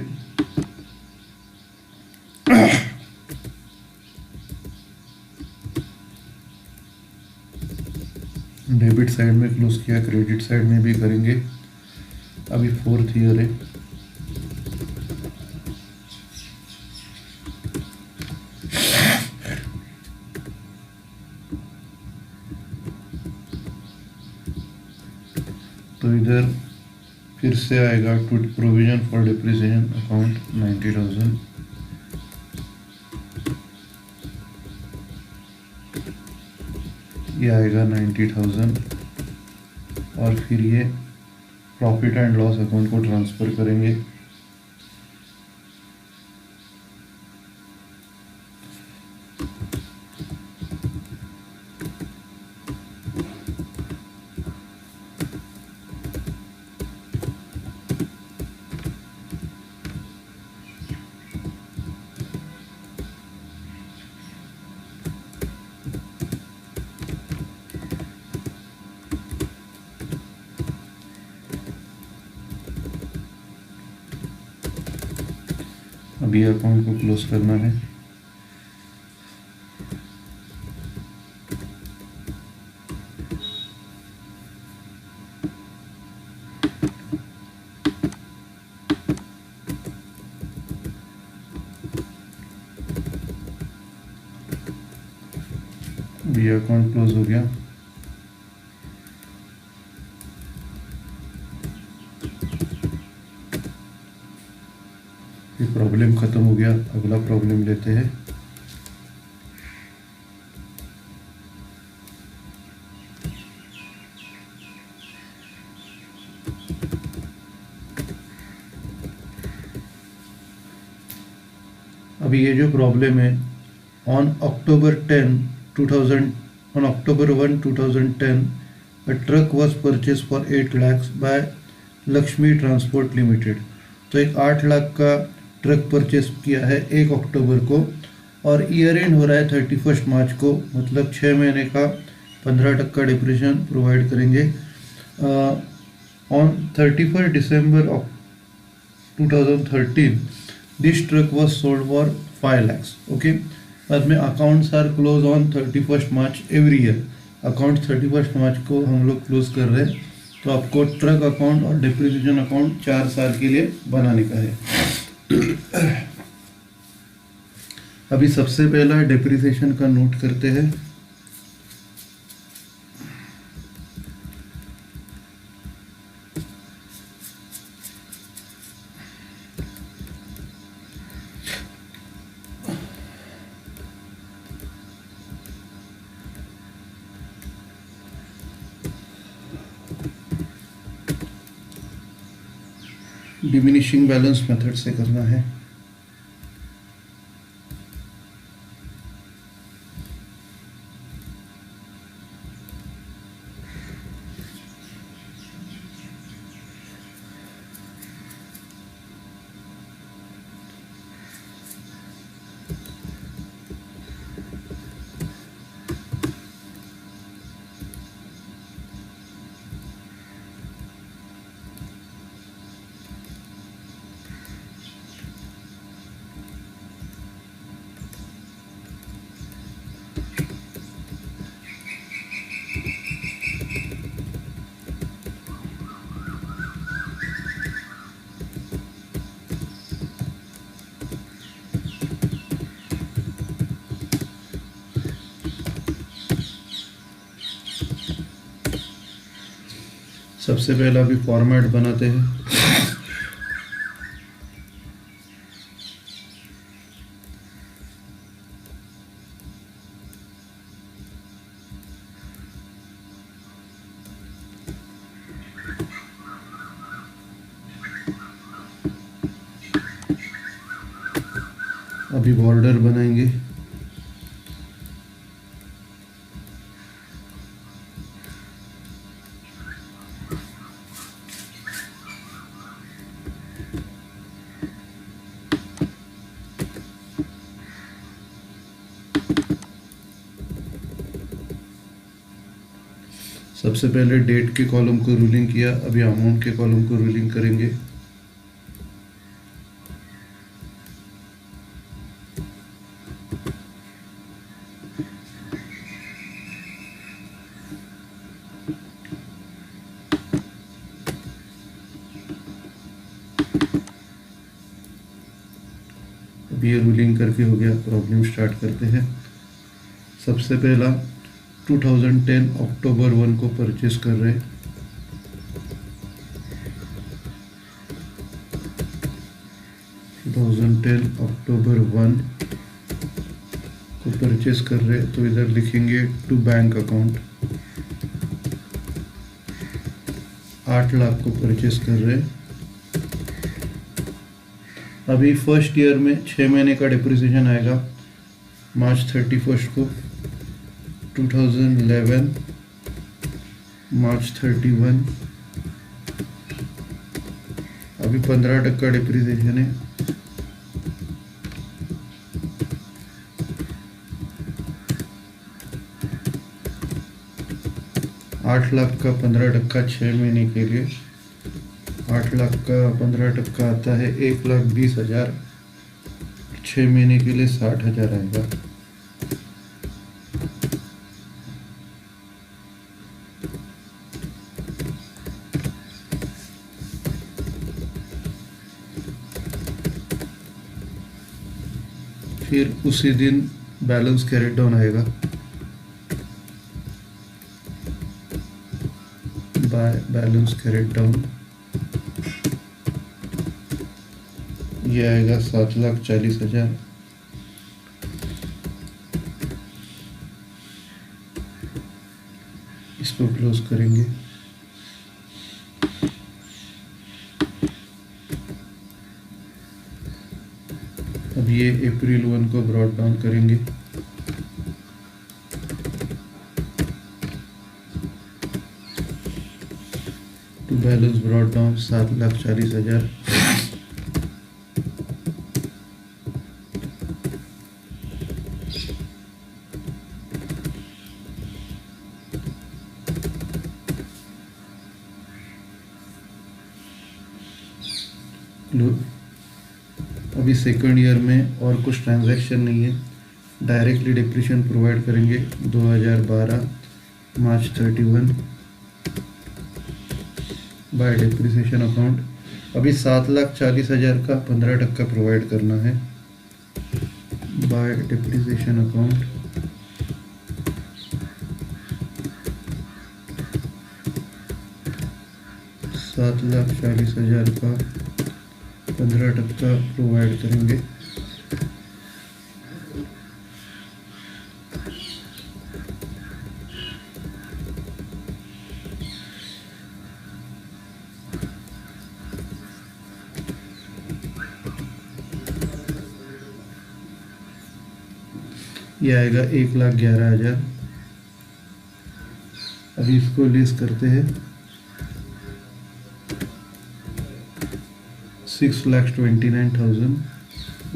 [SPEAKER 1] डेबिट साइड में क्लोज किया, क्रेडिट साइड में भी करेंगे। अभी फोर्थ ईयर है। तो इधर फिर से आएगा to provision for depreciation account 90,000। ये आएगा 90,000। और फिर ये प्रॉफिट एंड लॉस अकाउंट को ट्रांसफ़र करेंगे। अभी अकाउंट को क्लोज करना है। अभी अकाउंट क्लोज हो गया। प्रॉब्लम ख़त्म हो गया, अगला प्रॉब्लम लेते हैं। अभी ये जो प्रॉब्लम है, on October 1 2010 a truck was purchased for 8 lakhs by Lakshmi transport limited. तो एक 8 लाख का ट्रक परचेस किया है 1 अक्टूबर को, और ईयर एंड हो रहा है 31 मार्च को, मतलब 6 महीने का 15% डिप्रेशन प्रोवाइड करेंगे। On 31 December 2013 this truck was sold for 5 lakhs। Okay, बाद में accounts are close on 31 March every year. Account 31 मार्च को हम लोग क्लोज कर रहे हैं, तो आपको ट्रक अकाउंट और डिप्रिसिएशन अकाउंट 4 साल के लिए बनाने का है। अभी सबसे पहला डिप्रिसिएशन का नोट करते हैं। डिमिनिशिंग बैलेंस मेथड से करना है। सबसे पहला अभी फॉर्मेट बनाते हैं। अभी बॉर्डर बनाएंगे। सबसे पहले डेट के कॉलम को रूलिंग किया, अभी अमाउंट के कॉलम को रूलिंग करेंगे। अभी ये रूलिंग करके हो गया, प्रॉब्लम स्टार्ट करते हैं। सबसे पहला 2010 अक्टूबर 1 को परचेस कर रहे हैं। अक्टूबर 1 को परचेस कर रहे हैं, तो इधर लिखेंगे टू बैंक अकाउंट। 8 लाख को परचेस कर रहे हैं। अभी फर्स्ट ईयर में 6 महीने का डिप्रिसिएशन आएगा। मार्च 31 को 2011, मार्च 31, अभी 15% डिप्रिसिएशन है। आठ लाख का 15% 6 महीने के लिए, 8 लाख का 15% आता है 1,20,000। 6 महीने के लिए 60,000 आएगा। फिर उसी दिन बैलेंस कैरेट डाउन आएगा बाय बैलेंस कैरेट डाउन। ये आएगा 7,40,000। इसको क्लोज करेंगे। अब ये अप्रैल 1 को ब्रॉड डाउन करेंगे। To balance brought down 7,40,000। अभी सेकंड ईयर में और कुछ ट्रांजैक्शन नहीं है, डायरेक्टली डिप्रिशन प्रोवाइड करेंगे 2012 मार्च 31 बाय डिप्रिसिएशन अकाउंट। अभी 7,40,000 का 15% प्रोवाइड करना है बाय डिप्रिसिएशन अकाउंट। $7,40,000 का 15% प्रोवाइड करेंगे। ये आएगा 1,11,000। अभी इसको लेस करते हैं 6,29,000।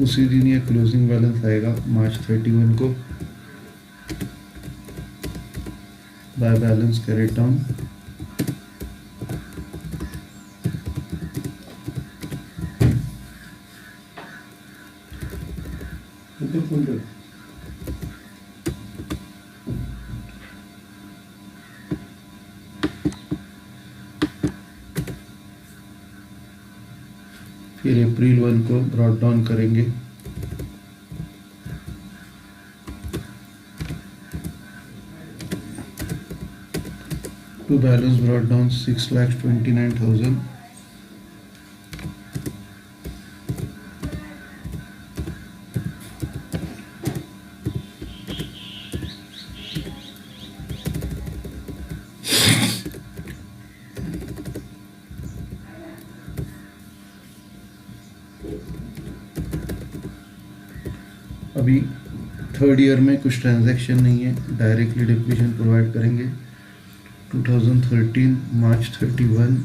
[SPEAKER 1] उसी दिन ये क्लोजिंग बैलेंस आएगा मार्च 31 को बाय बैलेंस कैरेट डाउन। फिर अप्रैल 1 को ब्रॉड डाउन करेंगे। To balance brought down 6,29,000। अभी थर्ड ईयर में कुछ ट्रांजैक्शन नहीं है, डायरेक्टली डिप्रिशन प्रोवाइड करेंगे 2013 मार्च 31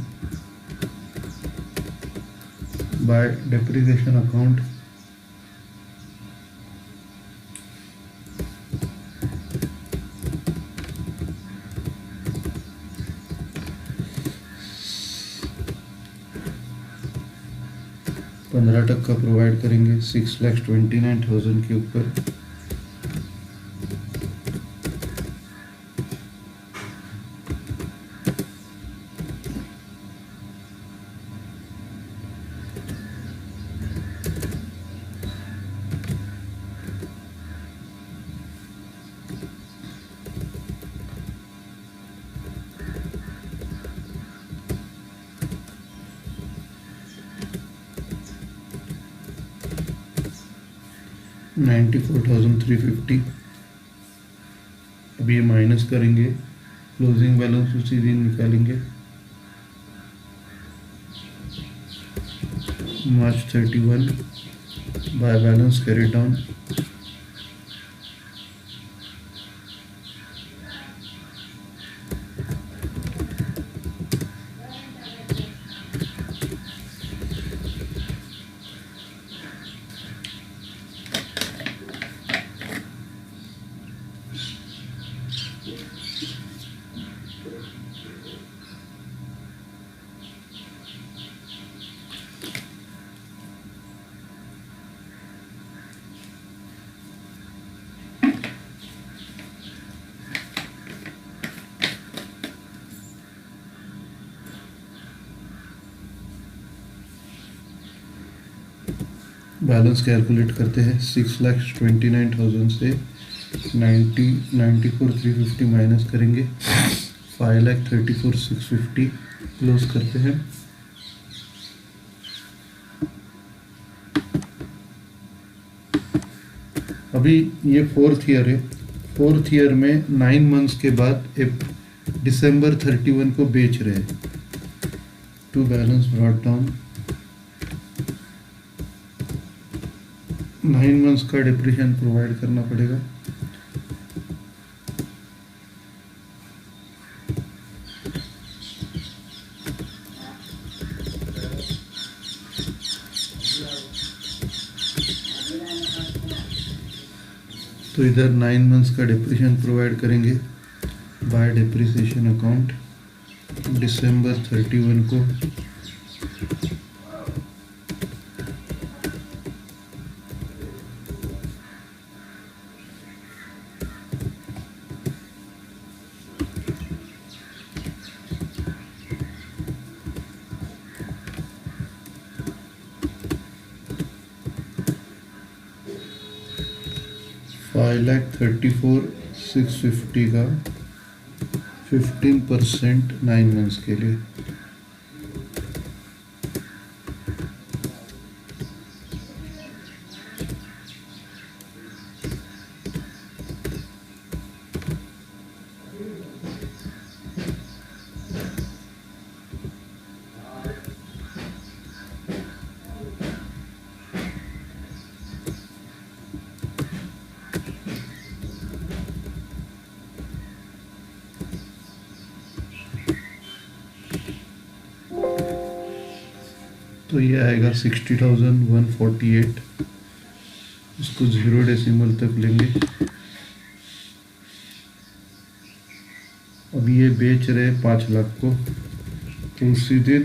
[SPEAKER 1] बाय डिप्रिसिएशन अकाउंट। $15% प्रोवाइड करेंगे 6,29,000 के ऊपर। $94,350। अब ये माइनस करेंगे, क्लोजिंग बैलेंस उसी दिन निकालेंगे मार्च 31 bye balance carry down. Balance calculate करते हैं 6,29,000 से 94,350 माइनस करेंगे 5,34,650 क्लोज करते हैं। अभी ये फोर्थ ईयर है, फोर्थ ईयर में 9 मंथ्स के बाद एक दिसंबर 31 को बेच रहे हैं। To balance brought down, 9 months का डिप्रेशन प्रोवाइड करना पड़ेगा। तो इधर 9 मंथ्स का डिप्रेशन प्रोवाइड करेंगे बाय डिप्रिसिएशन अकाउंट दिसंबर 31 को। $5,34,650 का 15% 9 मंथ्स के लिए। तो ये आएगा 60,148, इसको 0 डेसिमल तक लेंगे। अभी ये बेच रहे 5 लाख को, तो उसी दिन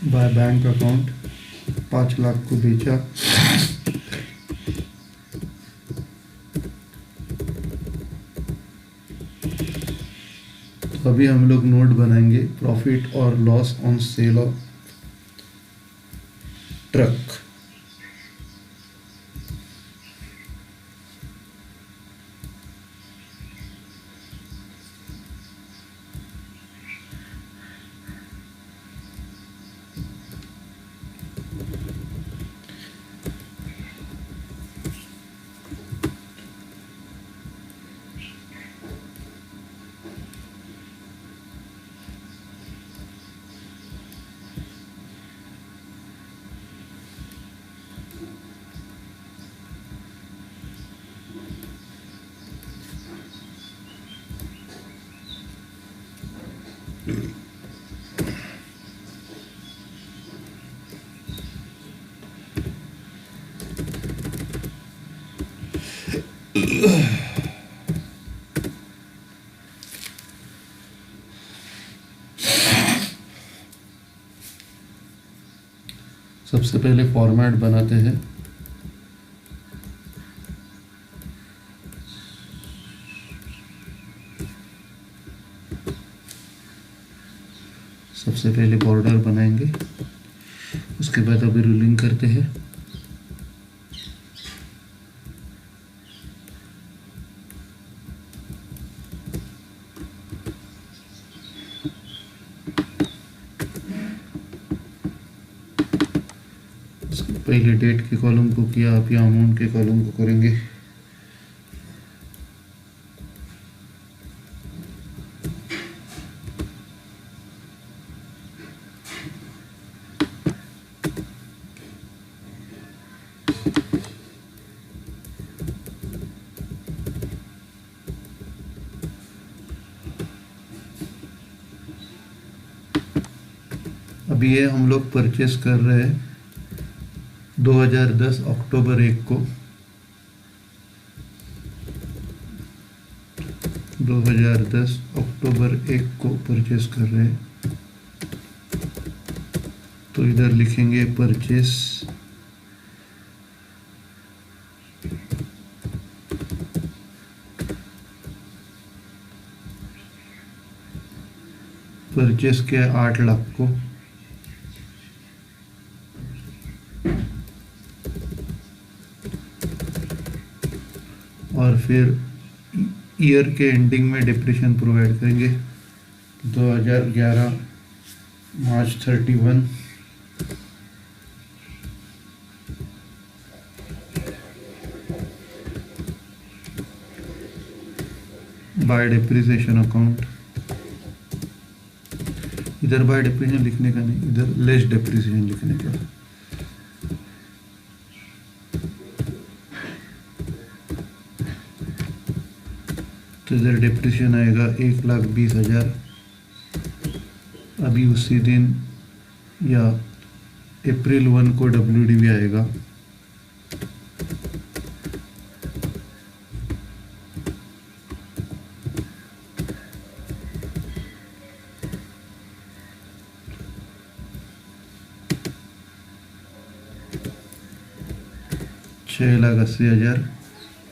[SPEAKER 1] बाय बैंक अकाउंट 5 लाख को बेचा। तो अभी हम लोग नोट बनाएंगे प्रॉफिट और loss on sale of truck. सबसे पहले फॉर्मेट बनाते हैं। सबसे पहले बॉर्डर बनाएंगे, उसके बाद अभी रूलिंग करते हैं। पहले डेट के कॉलम को किया, अब यहाँ अमाउंट के कॉलम को करेंगे। अभी ये हम लोग परचेस कर रहे हैं 2010 अक्टूबर 1 को, 2010 अक्टूबर 1 को परचेस कर रहे हैं। तो इधर लिखेंगे परचेस, परचेस किया 8 लाख को। और फिर ईयर के एंडिंग में डिप्रेशन प्रोवाइड करेंगे 2011 मार्च 31। बाय डेप्रिसिएशन अकाउंट, इधर बाय डेप्रिसिएशन लिखने का नहीं, इधर लेस डेप्रिसिएशन लिखने का। तो इधर डेप्रिसिएशन आएगा 1,20,000। अभी उसी दिन या अप्रैल 1 को WDV आएगा। छः लाख 80,000।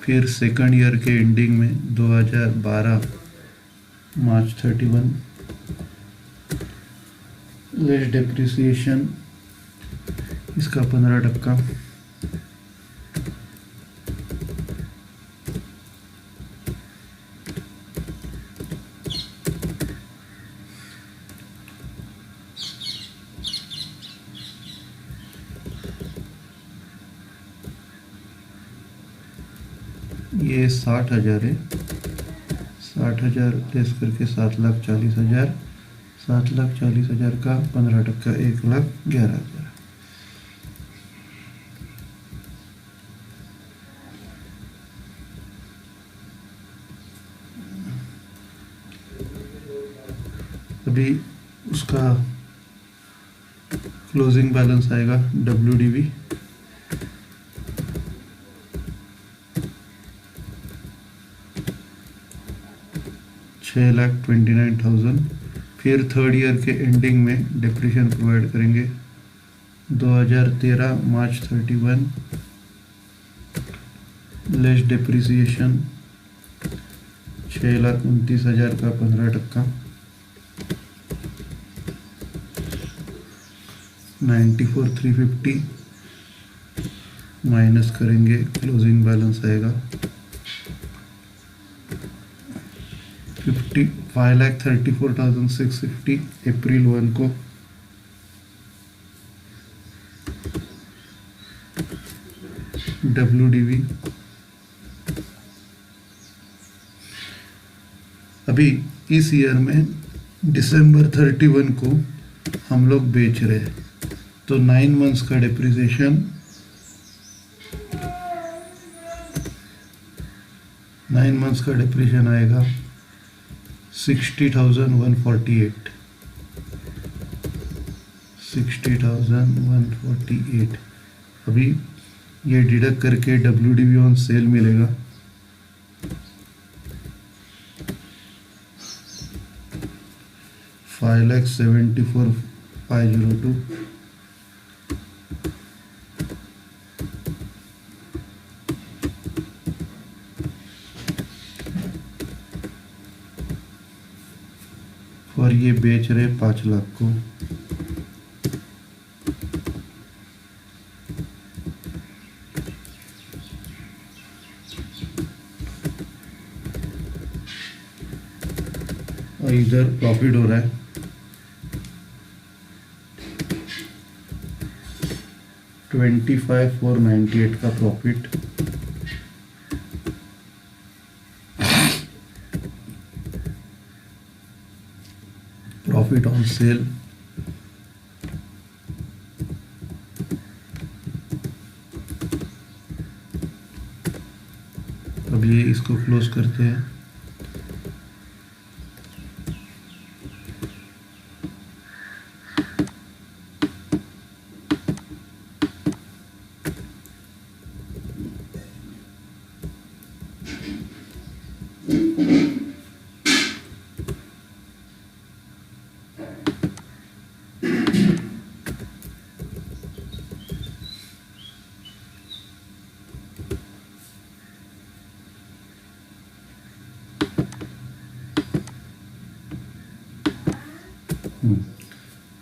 [SPEAKER 1] फिर सेकंड ईयर के एंडिंग में 2012 मार्च 31 लेस डेप्रिसिएशन इसका 15%। ये 60,000 है, 60,000 लेस करके 7,40,000, 7,40,000 का 15%, 1,11,000। अभी उसका क्लोजिंग बैलेंस आएगा WDV 6,29,000। फिर थर्ड ईयर के एंडिंग में डेप्रिसिएशन प्रोवाइड करेंगे 2013 मार्च 31 लेस डेप्रिसिएशन 6,29,000 का 15%, 94,350 माइनस करेंगे, क्लोजिंग बैलेंस आएगा 5,34,650 अप्रैल 1 को। WDV अभी इस ईयर में दिसंबर 31 को हम लोग बेच रहे हैं, तो 9 मंथ्स का डेप्रिसिएशन 9 मंथ्स का डेप्रिसिएशन आएगा 60,148, 60,148। अभी ये डिडक्ट करके WDV ऑन सेल मिलेगा 5,74,502। और ये बेच रहे 5 लाख को। और इधर प्रॉफिट हो रहा है 25,498 का प्रॉफिट। प्रॉफिट ऑन सेल अब ये इसको क्लोज करते हैं।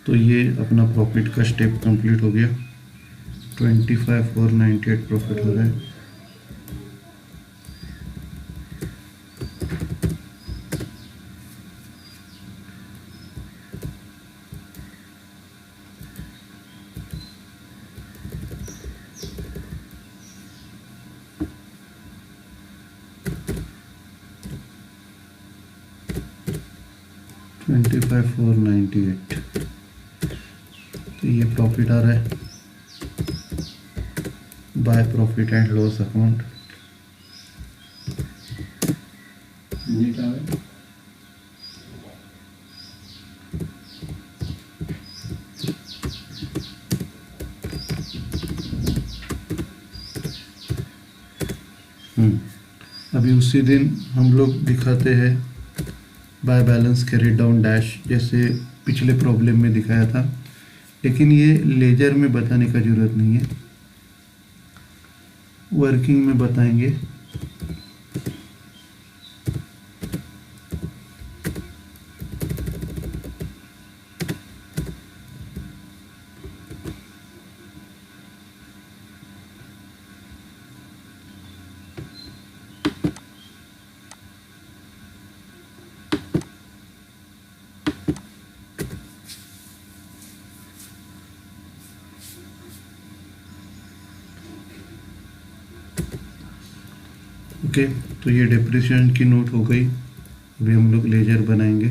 [SPEAKER 1] तो ये अपना प्रॉफिट का स्टेप कंप्लीट हो गया। 25,498 प्रॉफिट हो रहा है। 25,498। तो ये प्रॉफिट आ रहा है by profit and loss account. Unit आ रहा है अभी उसी दिन हम लोग दिखाते हैं by balance carry down dash, जैसे पिछले प्रॉब्लम में दिखाया था, लेकिन ये लेजर में बताने का ज़रूरत नहीं है, वर्किंग में बताएंगे। ओके, तो ये डिप्रिसिएशन की नोट हो गई। अभी हम लोग लेजर बनाएंगे।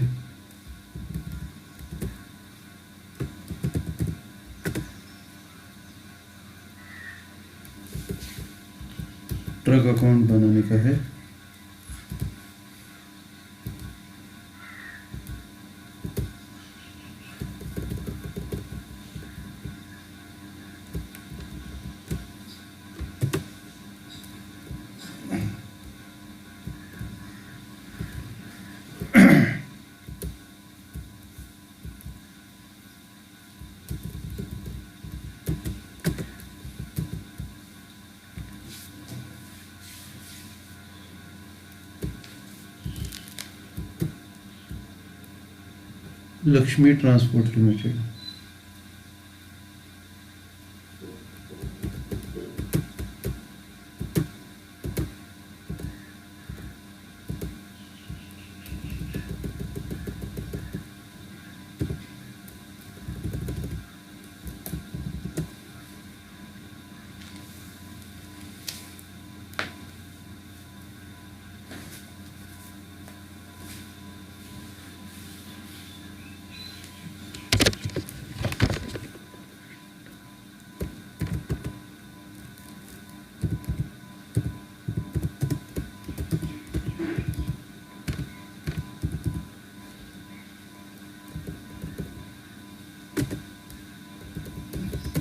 [SPEAKER 1] ट्रक अकाउंट बनाने का है। Lakshmi transport limited.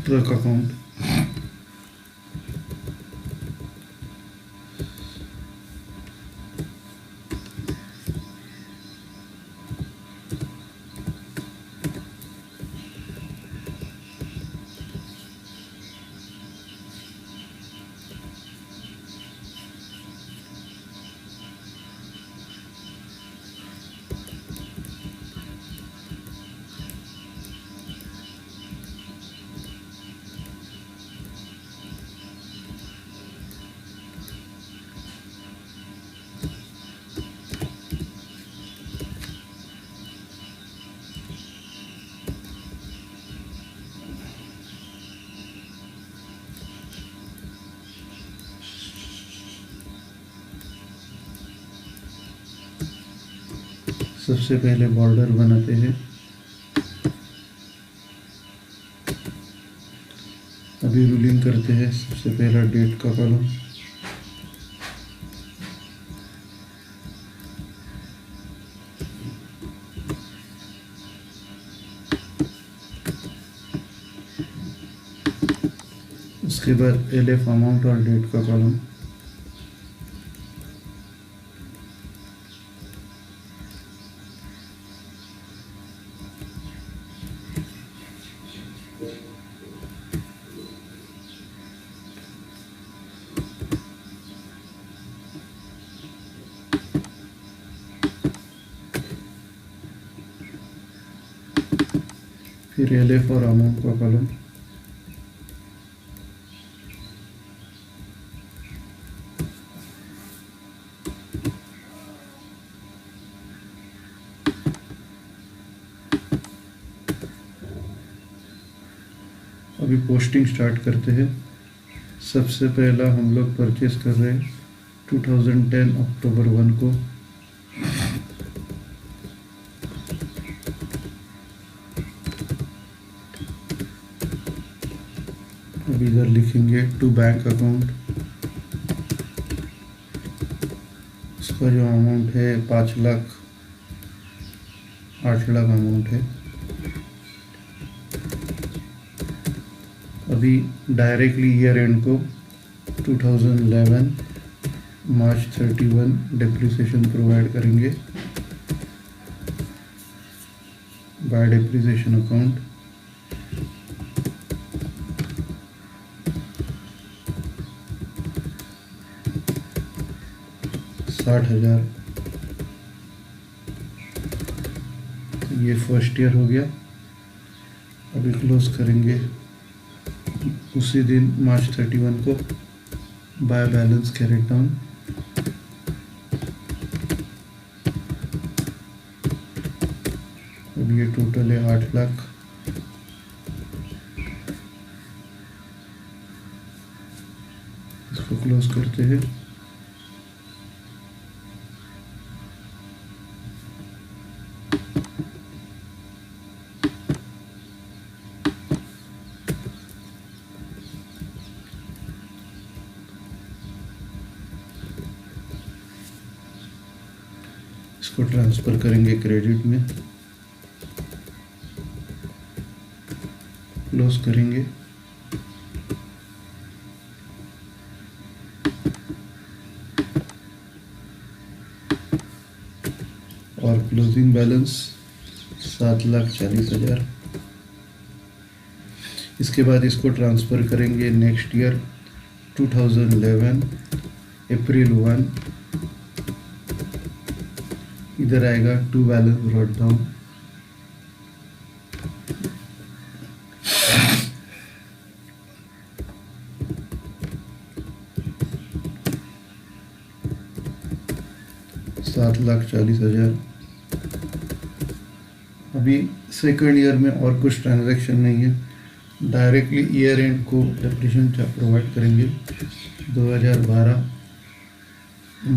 [SPEAKER 1] Truck account. सबसे पहले बॉर्डर बनाते हैं। अभी रूलिंग करते हैं। सबसे पहला डेट का कॉलम, उसके बाद एलएफ अमाउंट और डेट का कॉलम, फिर एलएफ और अमाउंट का कॉलम, अभी पोस्टिंग स्टार्ट करते हैं। सबसे पहला हम लोग परचेस कर रहे हैं 2010 अक्टूबर 1 को। अब इधर लिखेंगे टू बैंक अकाउंट। इसका जो अमाउंट है 5 लाख 8 लाख अमाउंट है। अभी डायरेक्टली ईयर एंड को 2011 मार्च 31 डेप्रिसिएशन प्रोवाइड करेंगे बाय डेप्रिसिएशन अकाउंट। $60,000। तो ये फर्स्ट ईयर हो गया। अभी क्लोज करेंगे उसी दिन मार्च 31 को बाय बैलेंस कैरेट डाउन। अब ये टोटल है 8 लाख। इसको क्लोज करते हैं। इसको ट्रांसफर करेंगे क्रेडिट में, क्लोज करेंगे। और क्लोजिंग बैलेंस 7,40,000। इसके बाद इसको ट्रांसफ़र करेंगे नेक्स्ट ईयर 2011 अप्रैल 1। इधर आएगा टू बैलेंस ब्रॉट डाउन। $7,40,000। अभी सेकंड ईयर में और कुछ ट्रांजैक्शन नहीं है, डायरेक्टली ईयर एंड को डेप्रिसिएशन प्रोवाइड करेंगे 2012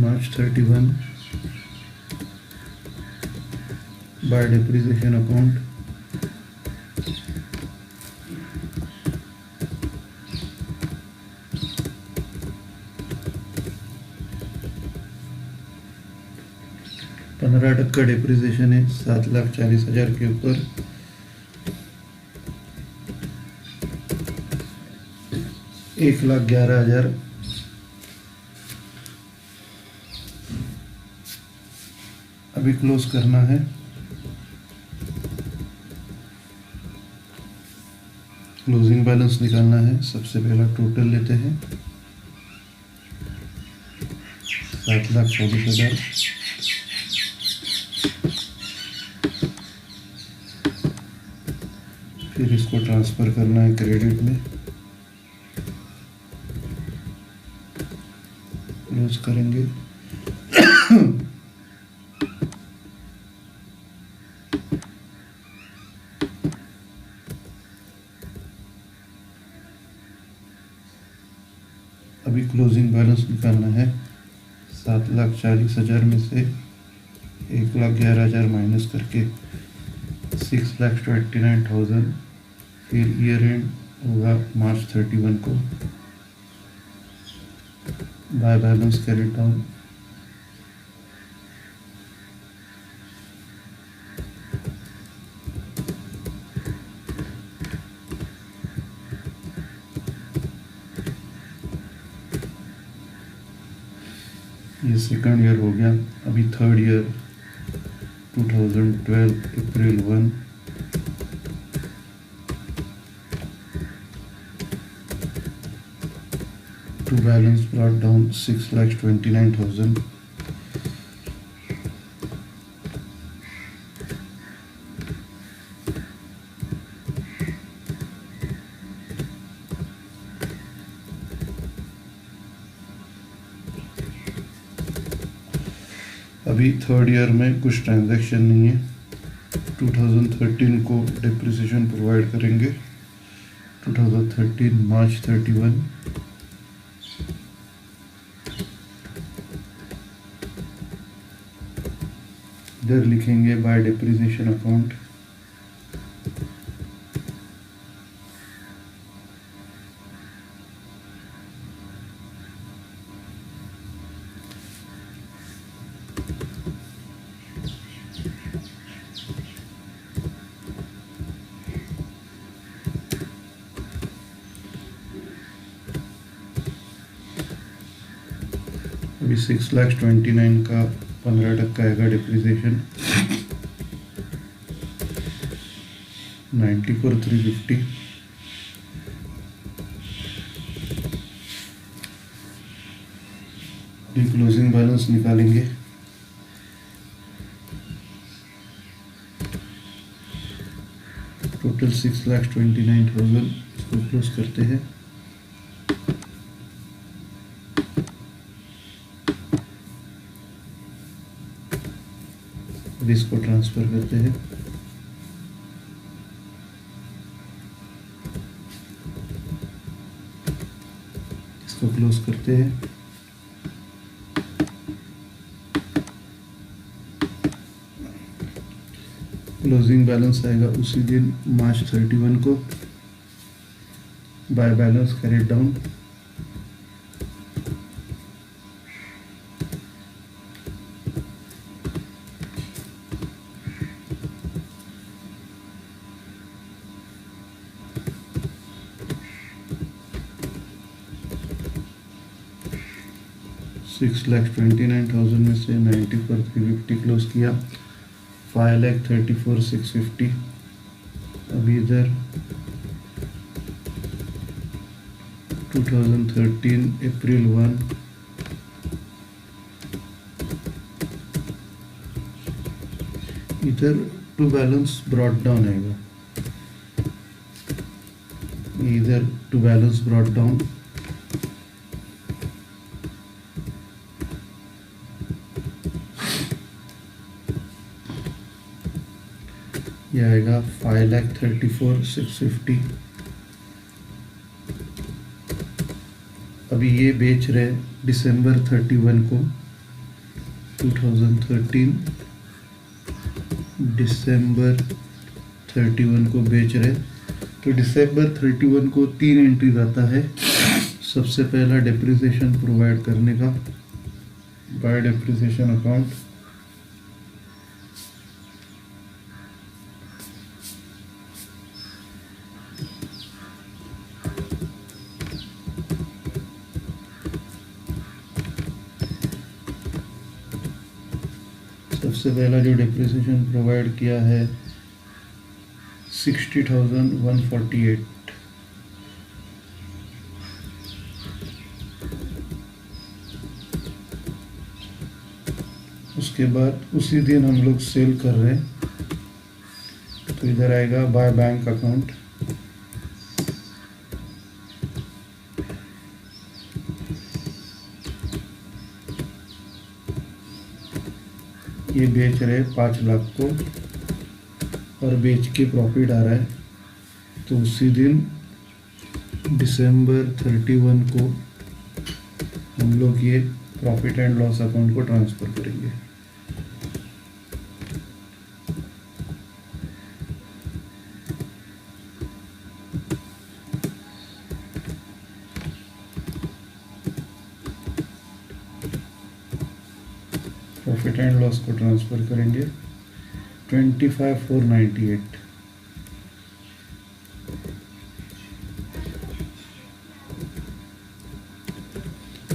[SPEAKER 1] मार्च 31 बाय डेप्रिसिएशन अकाउंट। $15 डेप्रिसिएशन है 7,40,000 के ऊपर। $1,11,000। अभी क्लोज करना है। क्लोजिंग बैलेंस निकालना है। सबसे पहला टोटल लेते हैं 7,40,000। फिर इसको ट्रांसफ़र करना है क्रेडिट में, क्लोज करेंगे। अभी क्लोजिंग बैलेंस निकालना है। 7,40,000 में से 1,11,000 माइनस करके 6,29,000। फिर ईयर एंड होगा मार्च 31 को बाय बैलेंस कैरेट डाउन। ये सेकंड ईयर हो गया। अभी थर्ड ईयर 2012 अप्रैल 1 टू बैलेंस ब्रॉट डाउन 6,29,000। अभी थर्ड ईयर में कुछ ट्रांजैक्शन नहीं है। 2013 को डेप्रिसिएशन प्रोवाइड करेंगे 2013 मार्च 31। इधर लिखेंगे बाय डेप्रिसिएशन अकाउंट।
[SPEAKER 2] अभी 6,29,000 का 15% आएगा डिप्रिसिएशन, 94,350। क्लोजिंग बैलेंस निकालेंगे। टोटल 6,29,000, इसको क्लोज करते हैं। अब इसको ट्रांसफर करते हैं। इसको क्लोज करते हैं। क्लोजिंग बैलेंस आएगा उसी दिन मार्च 31 को। बाय बैलेंस कैरिड डाउन, $6,29,000 में से 94,350 क्लोज किया, 5,34,650। अभी इधर 2013 अप्रैल 1, इधर टू बैलेंस ब्रॉट डाउन आएगा, इधर टू बैलेंस ब्रॉट डाउन, ये आएगा 5,34,650। अभी ये बेच रहे दिसंबर 31 को 2013, दिसंबर 31 को बेच रहे। तो दिसंबर 31 को 3 एंट्री आता है। सबसे पहला डिप्रिसिएशन प्रोवाइड करने का, बाय डिप्रिसिएशन अकाउंट, सबसे पहला जो डिप्रिसिएशन प्रोवाइड किया है 60,148। उसके बाद उसी दिन हम लोग सेल कर रहे हैं, तो इधर आएगा बाय बैंक अकाउंट, ये बेच रहे 5 लाख को और बेच के प्रॉफिट आ रहा है। तो उसी दिन दिसंबर 31 को हम लोग ये प्रॉफिट एंड लॉस अकाउंट को ट्रांसफ़र करेंगे। प्रॉफिट एंड लॉस को ट्रांसफ़र करेंगे 25,498।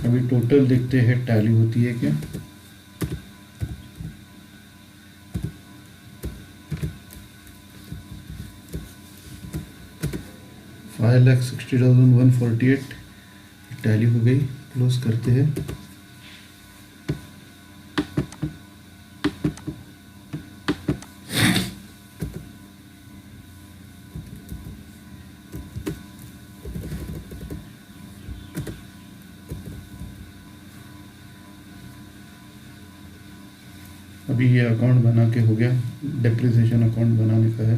[SPEAKER 2] अभी टोटल देखते हैं टैली होती है क्या। $5,60,148 टैली हो गई। क्लोज करते हैं। अभी ये अकाउंट बना के हो गया, डिप्रिसिएशन अकाउंट बनाने का है।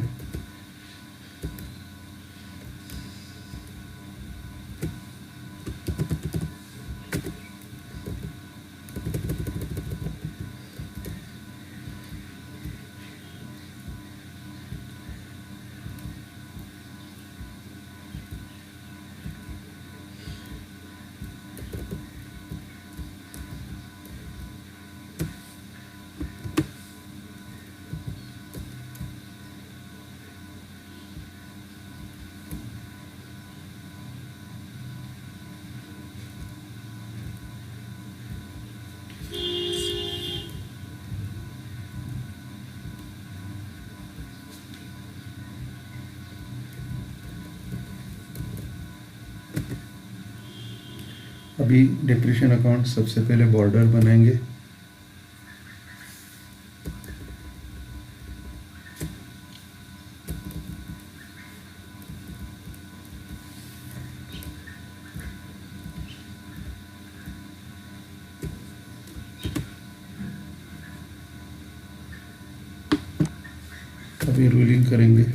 [SPEAKER 2] अभी डिप्रेशन अकाउंट सबसे पहले बॉर्डर बनाएंगे। अभी रूलिंग करेंगे।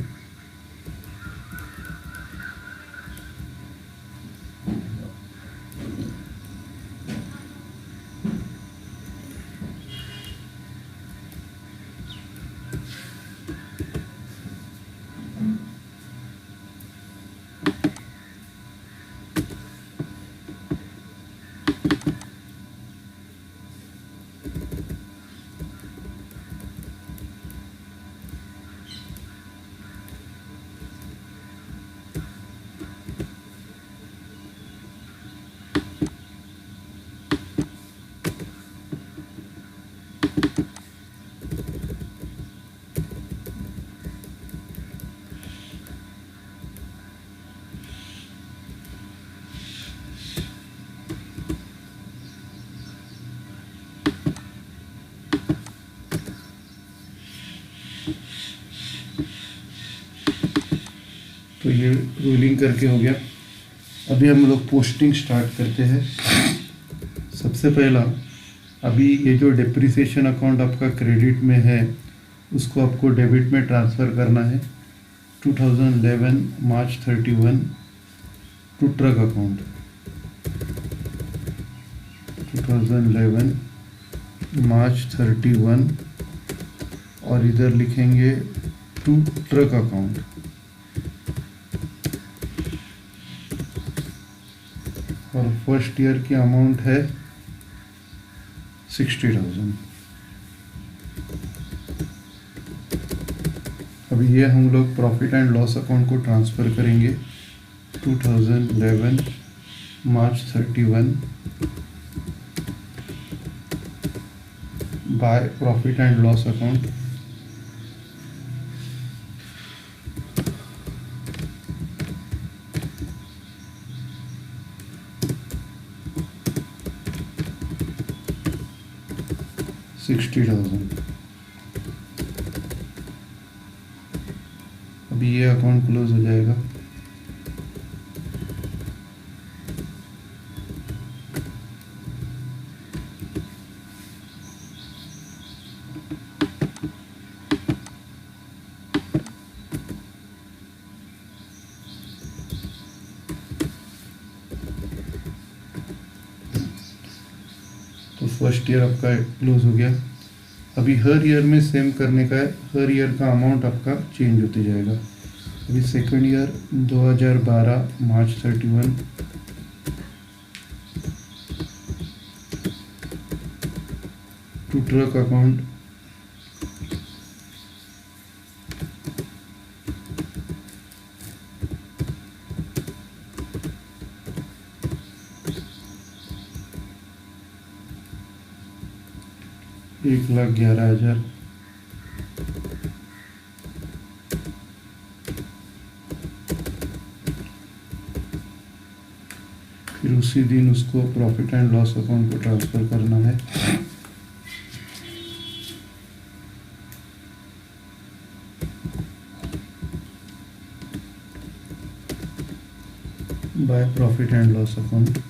[SPEAKER 2] तो ये रूलिंग करके हो गया। अभी हम लोग पोस्टिंग स्टार्ट करते हैं। सबसे पहला, अभी ये जो डिप्रिसिएशन अकाउंट आपका क्रेडिट में है उसको आपको डेबिट में ट्रांसफ़र करना है। 2011 मार्च 31 टू ट्रक अकाउंट। 2011 मार्च 31 और इधर लिखेंगे टू ट्रक अकाउंट। और फर्स्ट ईयर की अमाउंट है 60,000। अभी ये हम लोग प्रॉफिट एंड लॉस अकाउंट को ट्रांसफ़र करेंगे। 2011 मार्च 31 by profit and loss account. $60,000। अभी ये अकाउंट क्लोज हो जाएगा। तो फर्स्ट ईयर आपका क्लोज हो गया। अभी हर ईयर में सेम करने का है। हर ईयर का अमाउंट आपका चेंज होते जाएगा। अभी सेकंड ईयर 2012 मार्च 31 टू ट्रक अकाउंट। $1,11,000। फिर उसी दिन उसको प्रॉफिट एंड लॉस अकाउंट को ट्रांसफ़र करना है। By profit and loss account.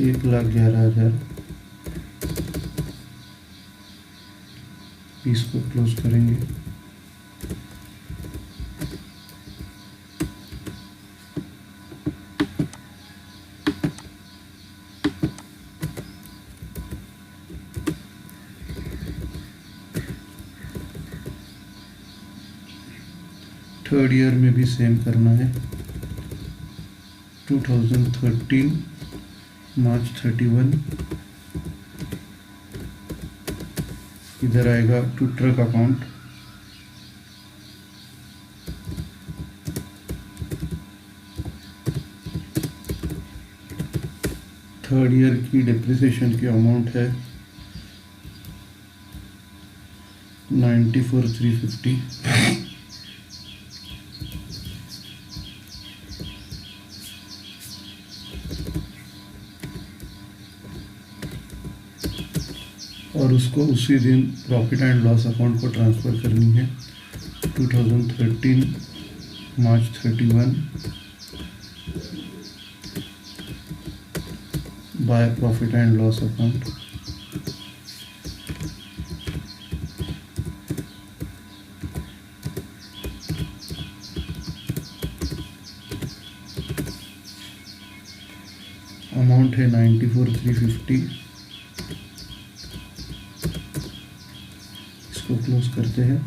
[SPEAKER 2] $1,11,000। इसको क्लोज करेंगे। थर्ड ईयर में भी सेम करना है। 2013 मार्च 31 इधर आएगा to truck account. Third year की डिप्रिसिएशन की अमाउंट है 94,350 और उसको उसी दिन प्रॉफिट एंड लॉस अकाउंट को ट्रांसफ़र करनी है 2013 मार्च 31 by profit and loss account. Amount है 94,350। इसको क्लोज करते हैं।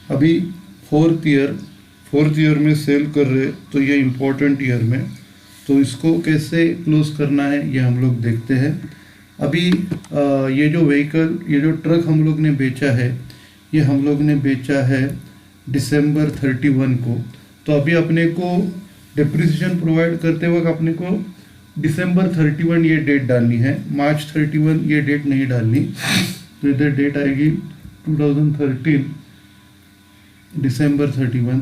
[SPEAKER 2] अभी फोर्थ ईयर में सेल कर रहे, तो ये इम्पोर्टेंट ईयर में, तो इसको कैसे क्लोज करना है ये हम लोग देखते हैं। अभी ये जो व्हीकल, ये जो ट्रक हम लोग ने बेचा है, ये हम लोग ने बेचा है दिसंबर 31 को। तो अभी अपने को डिप्रिसिएशन प्रोवाइड करते वक्त अपने को दिसंबर 31 ये डेट डालनी है, मार्च 31 ये डेट नहीं डालनी। तो इधर डेट आएगी 2013 दिसंबर 31।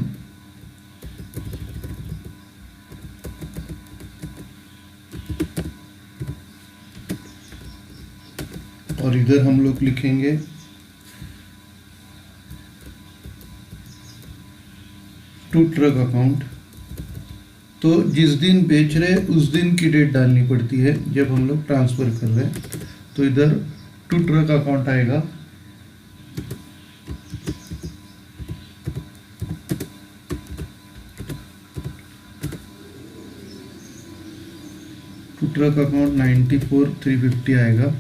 [SPEAKER 2] और इधर हम लोग लिखेंगे टू ट्रक अकाउंट। तो जिस दिन बेच रहे उस दिन की डेट डालनी पड़ती है जब हम लोग ट्रांसफर कर रहे हैं। तो इधर टू ट्रक अकाउंट आएगा। ट्रक अकाउंट 94,350 आएगा।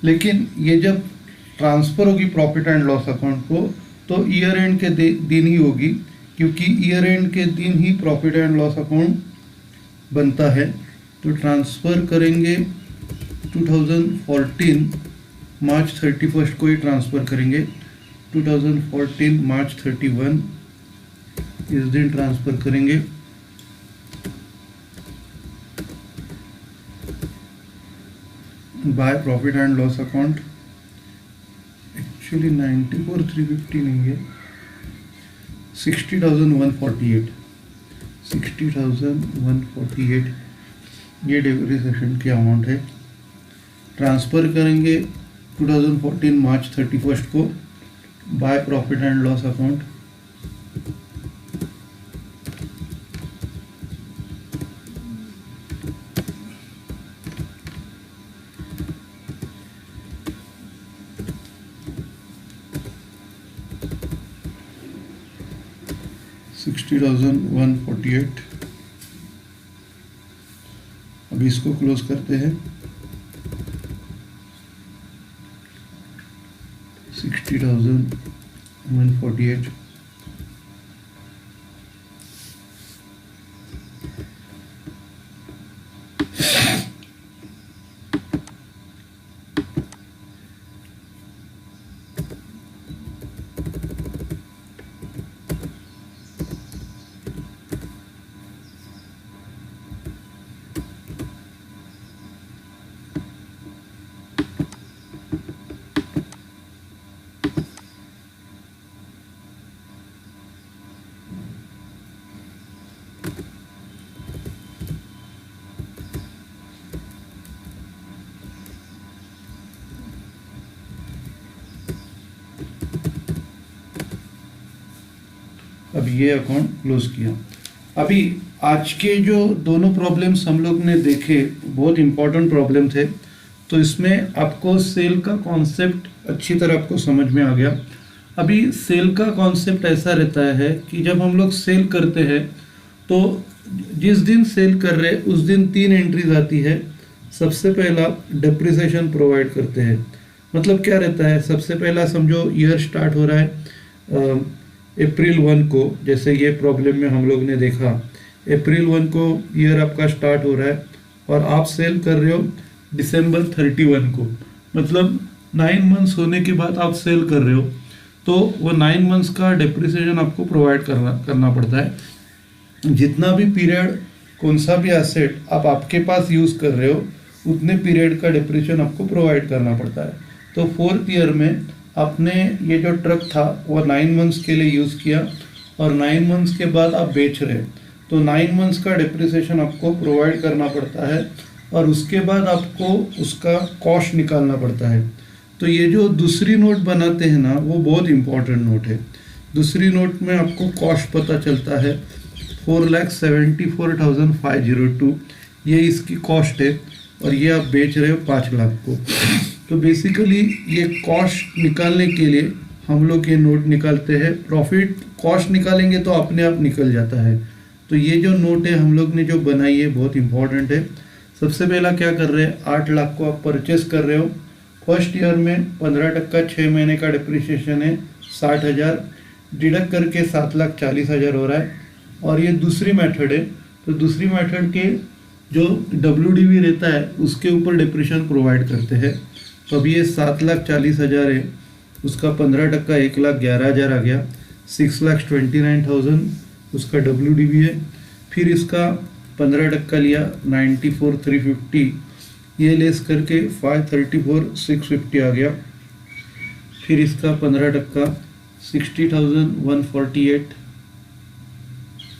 [SPEAKER 2] लेकिन ये जब ट्रांसफ़र होगी प्रॉफिट एंड लॉस अकाउंट को, तो ईयर एंड के दिन ही होगी, क्योंकि ईयर एंड के दिन ही प्रॉफिट एंड लॉस अकाउंट बनता है। तो ट्रांसफ़र करेंगे 2014 मार्च 31 को ही ट्रांसफ़र करेंगे। 2014 मार्च 31 इस दिन ट्रांसफ़र करेंगे। By profit and loss account. Actually 94,350 नहीं है, 60,148 ये डेप्रिसिएशन की अमाउंट है। ट्रांसफ़र करेंगे 2014 मार्च 31 को bye profit and loss account. $60,148। अभी इसको क्लोज करते हैं। 60,148। अब ये अकाउंट क्लोज किया। अभी आज के जो दोनों प्रॉब्लम्स हम लोग ने देखे बहुत इंपॉर्टेंट प्रॉब्लम थे, तो इसमें आपको सेल का कॉन्सेप्ट अच्छी तरह आपको समझ में आ गया। अभी सेल का कॉन्सेप्ट ऐसा रहता है कि जब हम लोग सेल करते हैं तो जिस दिन सेल कर रहे उस दिन 3 एंट्रीज आती है। सबसे पहला डेप्रिसिएशन प्रोवाइड करते हैं। मतलब क्या रहता है, सबसे पहला समझो ईयर स्टार्ट हो रहा है अप्रैल 1 को, जैसे ये प्रॉब्लम में हम लोग ने देखा, अप्रैल 1 को ईयर आपका स्टार्ट हो रहा है और आप सेल कर रहे हो दिसंबर 31 को, मतलब 9 मंथ्स होने के बाद आप सेल कर रहे हो, तो वो 9 मंथ्स का डेप्रिसिएशन आपको प्रोवाइड करना पड़ता है। जितना भी पीरियड कौन सा भी एसेट आप आपके पास यूज़ कर रहे हो उतने पीरियड का डेप्रिसिएशन आपको प्रोवाइड करना पड़ता है। तो 4th ईयर में आपने ये जो ट्रक था वो 9 मंथ्स के लिए यूज़ किया और 9 मंथ्स के बाद आप बेच रहे, तो 9 मंथ्स का डेप्रिसिएशन आपको प्रोवाइड करना पड़ता है और उसके बाद आपको उसका कॉस्ट निकालना पड़ता है। तो ये जो दूसरी नोट बनाते हैं ना, वो बहुत इंपॉर्टेंट नोट है। दूसरी नोट में आपको कॉस्ट पता चलता है 4,74,502, ये इसकी कॉस्ट है और ये आप बेच रहे हो 5 लाख को। तो बेसिकली ये कॉस्ट निकालने के लिए हम लोग ये नोट निकालते हैं। प्रॉफिट कॉस्ट निकालेंगे तो अपने आप निकल जाता है। तो ये जो नोट है हम लोग ने जो बनाई है बहुत इंपॉर्टेंट है। सबसे पहला क्या कर रहे हैं, 8 लाख को आप परचेस कर रहे हो। फर्स्ट ईयर में 15% 6 महीने का डिप्रिसिएशन है 60,000, डिडक्ट करके 7,40,000 हो रहा है। और ये दूसरी मेथड है, तो दूसरी मेथड के जो WDV रहता है उसके ऊपर डिप्रिसिएशन प्रोवाइड करते हैं। तो अब ये 7,40,000 है, उसका 15% 1,11,000 आ गया, 6,29,000 उसका WDV है। फिर इसका 15% लिया 94,350, ये लेस करके 534,650 आ गया। फिर इसका 15% 60,148,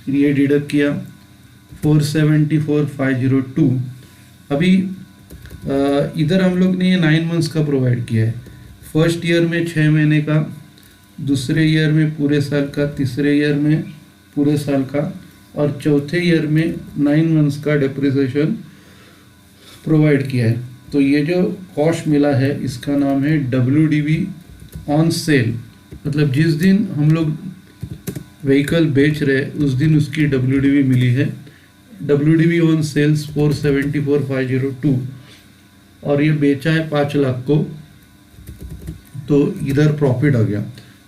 [SPEAKER 2] फिर ये डिडक्ट किया 474,502। अभी इधर हम लोग ने ये 9 मंथ्स का प्रोवाइड किया है। फर्स्ट ईयर में 6 महीने का, दूसरे ईयर में पूरे साल का, तीसरे ईयर में पूरे साल का और चौथे ईयर में 9 मंथ्स का डिप्रिसिएशन प्रोवाइड किया है। तो ये जो कॉस्ट मिला है इसका नाम है WDV ऑन सेल, मतलब जिस दिन हम लोग व्हीकल बेच रहे उस दिन उसकी WDV मिली है। WDV ऑन सेल्स 474,502 और ये बेचा है 5 लाख को, तो इधर प्रॉफिट आ गया।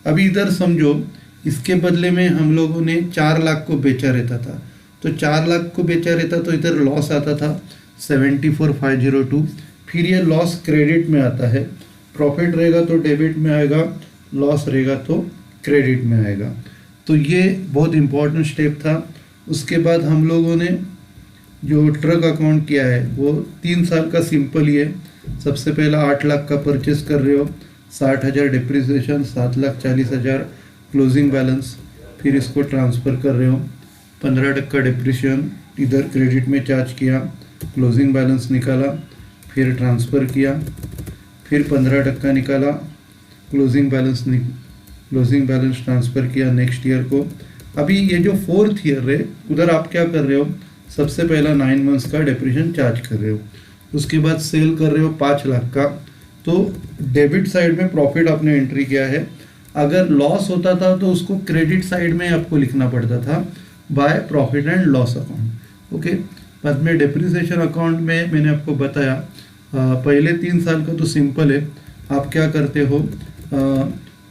[SPEAKER 2] अभी इधर समझो इसके बदले में हम लोगों ने 4 लाख को बेचा रहता था, तो 4 लाख को बेचा रहता तो इधर लॉस आता था 74,502। फिर ये लॉस क्रेडिट में आता है, प्रॉफिट रहेगा तो डेबिट में आएगा, लॉस रहेगा तो क्रेडिट में आएगा। तो ये बहुत इंपॉर्टेंट स्टेप था। उसके बाद हम लोगों ने जो ट्रक अकाउंट किया है वो 3 साल का सिंपल ही है। सबसे पहला 8 लाख का परचेस कर रहे हो, 60,000 डिप्रिसिएशन, 7,40,000 क्लोजिंग बैलेंस, फिर इसको ट्रांसफ़र कर रहे हो, 15% डिप्रिसिएशन इधर क्रेडिट में चार्ज किया, क्लोजिंग बैलेंस निकाला, फिर ट्रांसफ़र किया, फिर 15% निकाला, क्लोजिंग बैलेंस ट्रांसफ़र किया नेक्स्ट ईयर को। अभी ये जो 4th ईयर है उधर आप क्या कर रहे हो, सबसे पहला 9 मंथ्स का डिप्रिसिएशन चार्ज कर रहे हो, उसके बाद सेल कर रहे हो 5 लाख का। तो डेबिट साइड में प्रॉफिट आपने एंट्री किया है। अगर लॉस होता था तो उसको क्रेडिट साइड में आपको लिखना पड़ता था bye profit and loss account. Okay, बाद में डिप्रिसिएशन अकाउंट में मैंने आपको बताया पहले 3 साल का तो सिंपल है। आप क्या करते हो,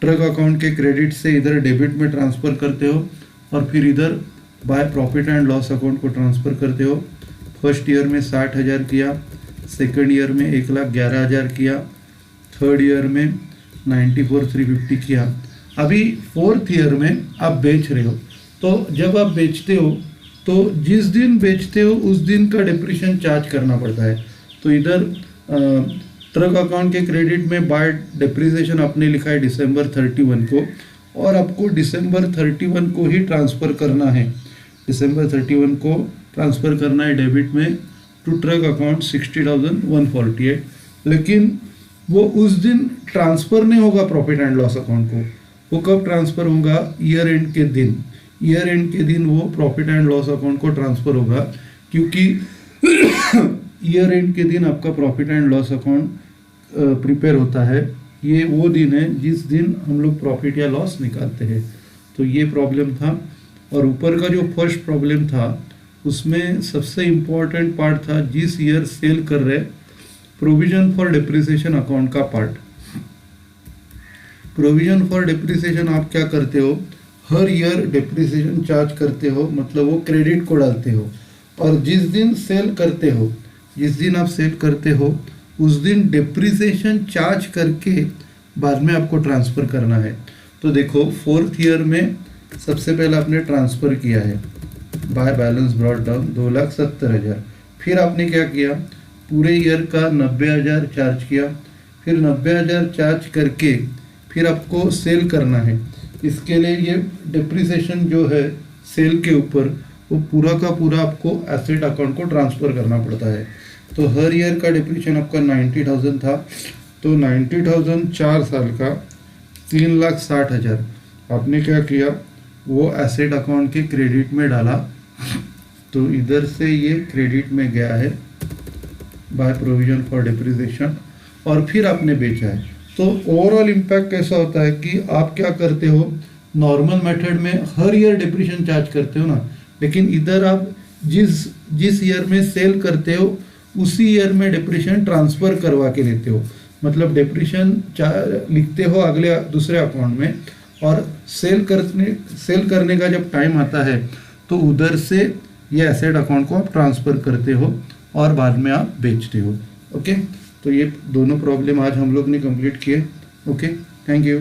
[SPEAKER 2] ट्रक अकाउंट के क्रेडिट से इधर डेबिट में ट्रांसफ़र करते हो और फिर इधर bye profit and loss account को ट्रांसफ़र करते हो। फर्स्ट ईयर में 60,000 किया, सेकंड ईयर में 1,11,000 किया, थर्ड ईयर में 94,350 किया। अभी 4th ईयर में आप बेच रहे हो, तो जब आप बेचते हो तो जिस दिन बेचते हो उस दिन का डिप्रिसिएशन चार्ज करना पड़ता है। तो इधर ट्रक अकाउंट के क्रेडिट में बाय डिप्रिसिएशन आपने लिखा है दिसंबर 31 को और आपको दिसंबर 31 को ही ट्रांसफ़र करना है। दिसंबर 31 को ट्रांसफ़र करना है डेबिट में टू ट्रक अकाउंट 60,148, लेकिन वो उस दिन ट्रांसफ़र नहीं होगा प्रॉफिट एंड लॉस अकाउंट को। वो कब ट्रांसफ़र होगा, ईयर एंड के दिन। ईयर एंड के दिन वो प्रॉफिट एंड लॉस अकाउंट को ट्रांसफ़र होगा, क्योंकि ईयर एंड के दिन आपका profit and loss account prepare होता है। ये वो दिन है जिस दिन हम लोग प्रॉफिट या लॉस निकालते हैं। तो ये प्रॉब्लम था। और ऊपर का जो फर्स्ट प्रॉब्लम था उसमें सबसे इम्पोर्टेंट पार्ट था जिस ईयर सेल कर रहे, प्रोविजन फॉर डिप्रिसिएशन अकाउंट का पार्ट। प्रोविजन फॉर डिप्रिसिएशन आप क्या करते हो, हर ईयर डिप्रिसिएशन चार्ज करते हो, मतलब वो क्रेडिट को डालते हो, और जिस दिन सेल करते हो, जिस दिन आप सेल करते हो उस दिन डिप्रिसिएशन चार्ज करके बाद में आपको ट्रांसफ़र करना है। तो देखो 4th ईयर में सबसे पहले आपने ट्रांसफ़र किया है बाय बैलेंस ब्रॉट डाउन 2,70,000, फिर आपने क्या किया, पूरे ईयर का 90,000 चार्ज किया, फिर 90,000 चार्ज करके फिर आपको सेल करना है। इसके लिए ये डिप्रिसिएशन जो है सेल के ऊपर वो पूरा का पूरा आपको एसेट अकाउंट को ट्रांसफ़र करना पड़ता है। तो हर ईयर का डिप्रिसिएशन आपका 90,000 था, तो 90,000 4 साल का 3,60,000 आपने क्या किया, वो एसेट अकाउंट के क्रेडिट में डाला। तो इधर से ये क्रेडिट में गया है बाय प्रोविजन फॉर डिप्रिसिएशन, और फिर आपने बेचा है। तो ओवरऑल इम्पैक्ट कैसा होता है कि आप क्या करते हो, नॉर्मल मेथड में हर ईयर डिप्रिसिएशन चार्ज करते हो ना, लेकिन इधर आप जिस ईयर में सेल करते हो उसी ईयर में डिप्रिसिएशन ट्रांसफ़र करवा के लेते हो, मतलब डिप्रिसिएशन लिखते हो अगले दूसरे अकाउंट में, और सेल करने का जब टाइम आता है तो उधर से ये एसेट अकाउंट को आप ट्रांसफ़र करते हो और बाद में आप बेचते हो। ओके, तो ये दोनों प्रॉब्लम आज हम लोग ने कंप्लीट किए। Okay, thank you.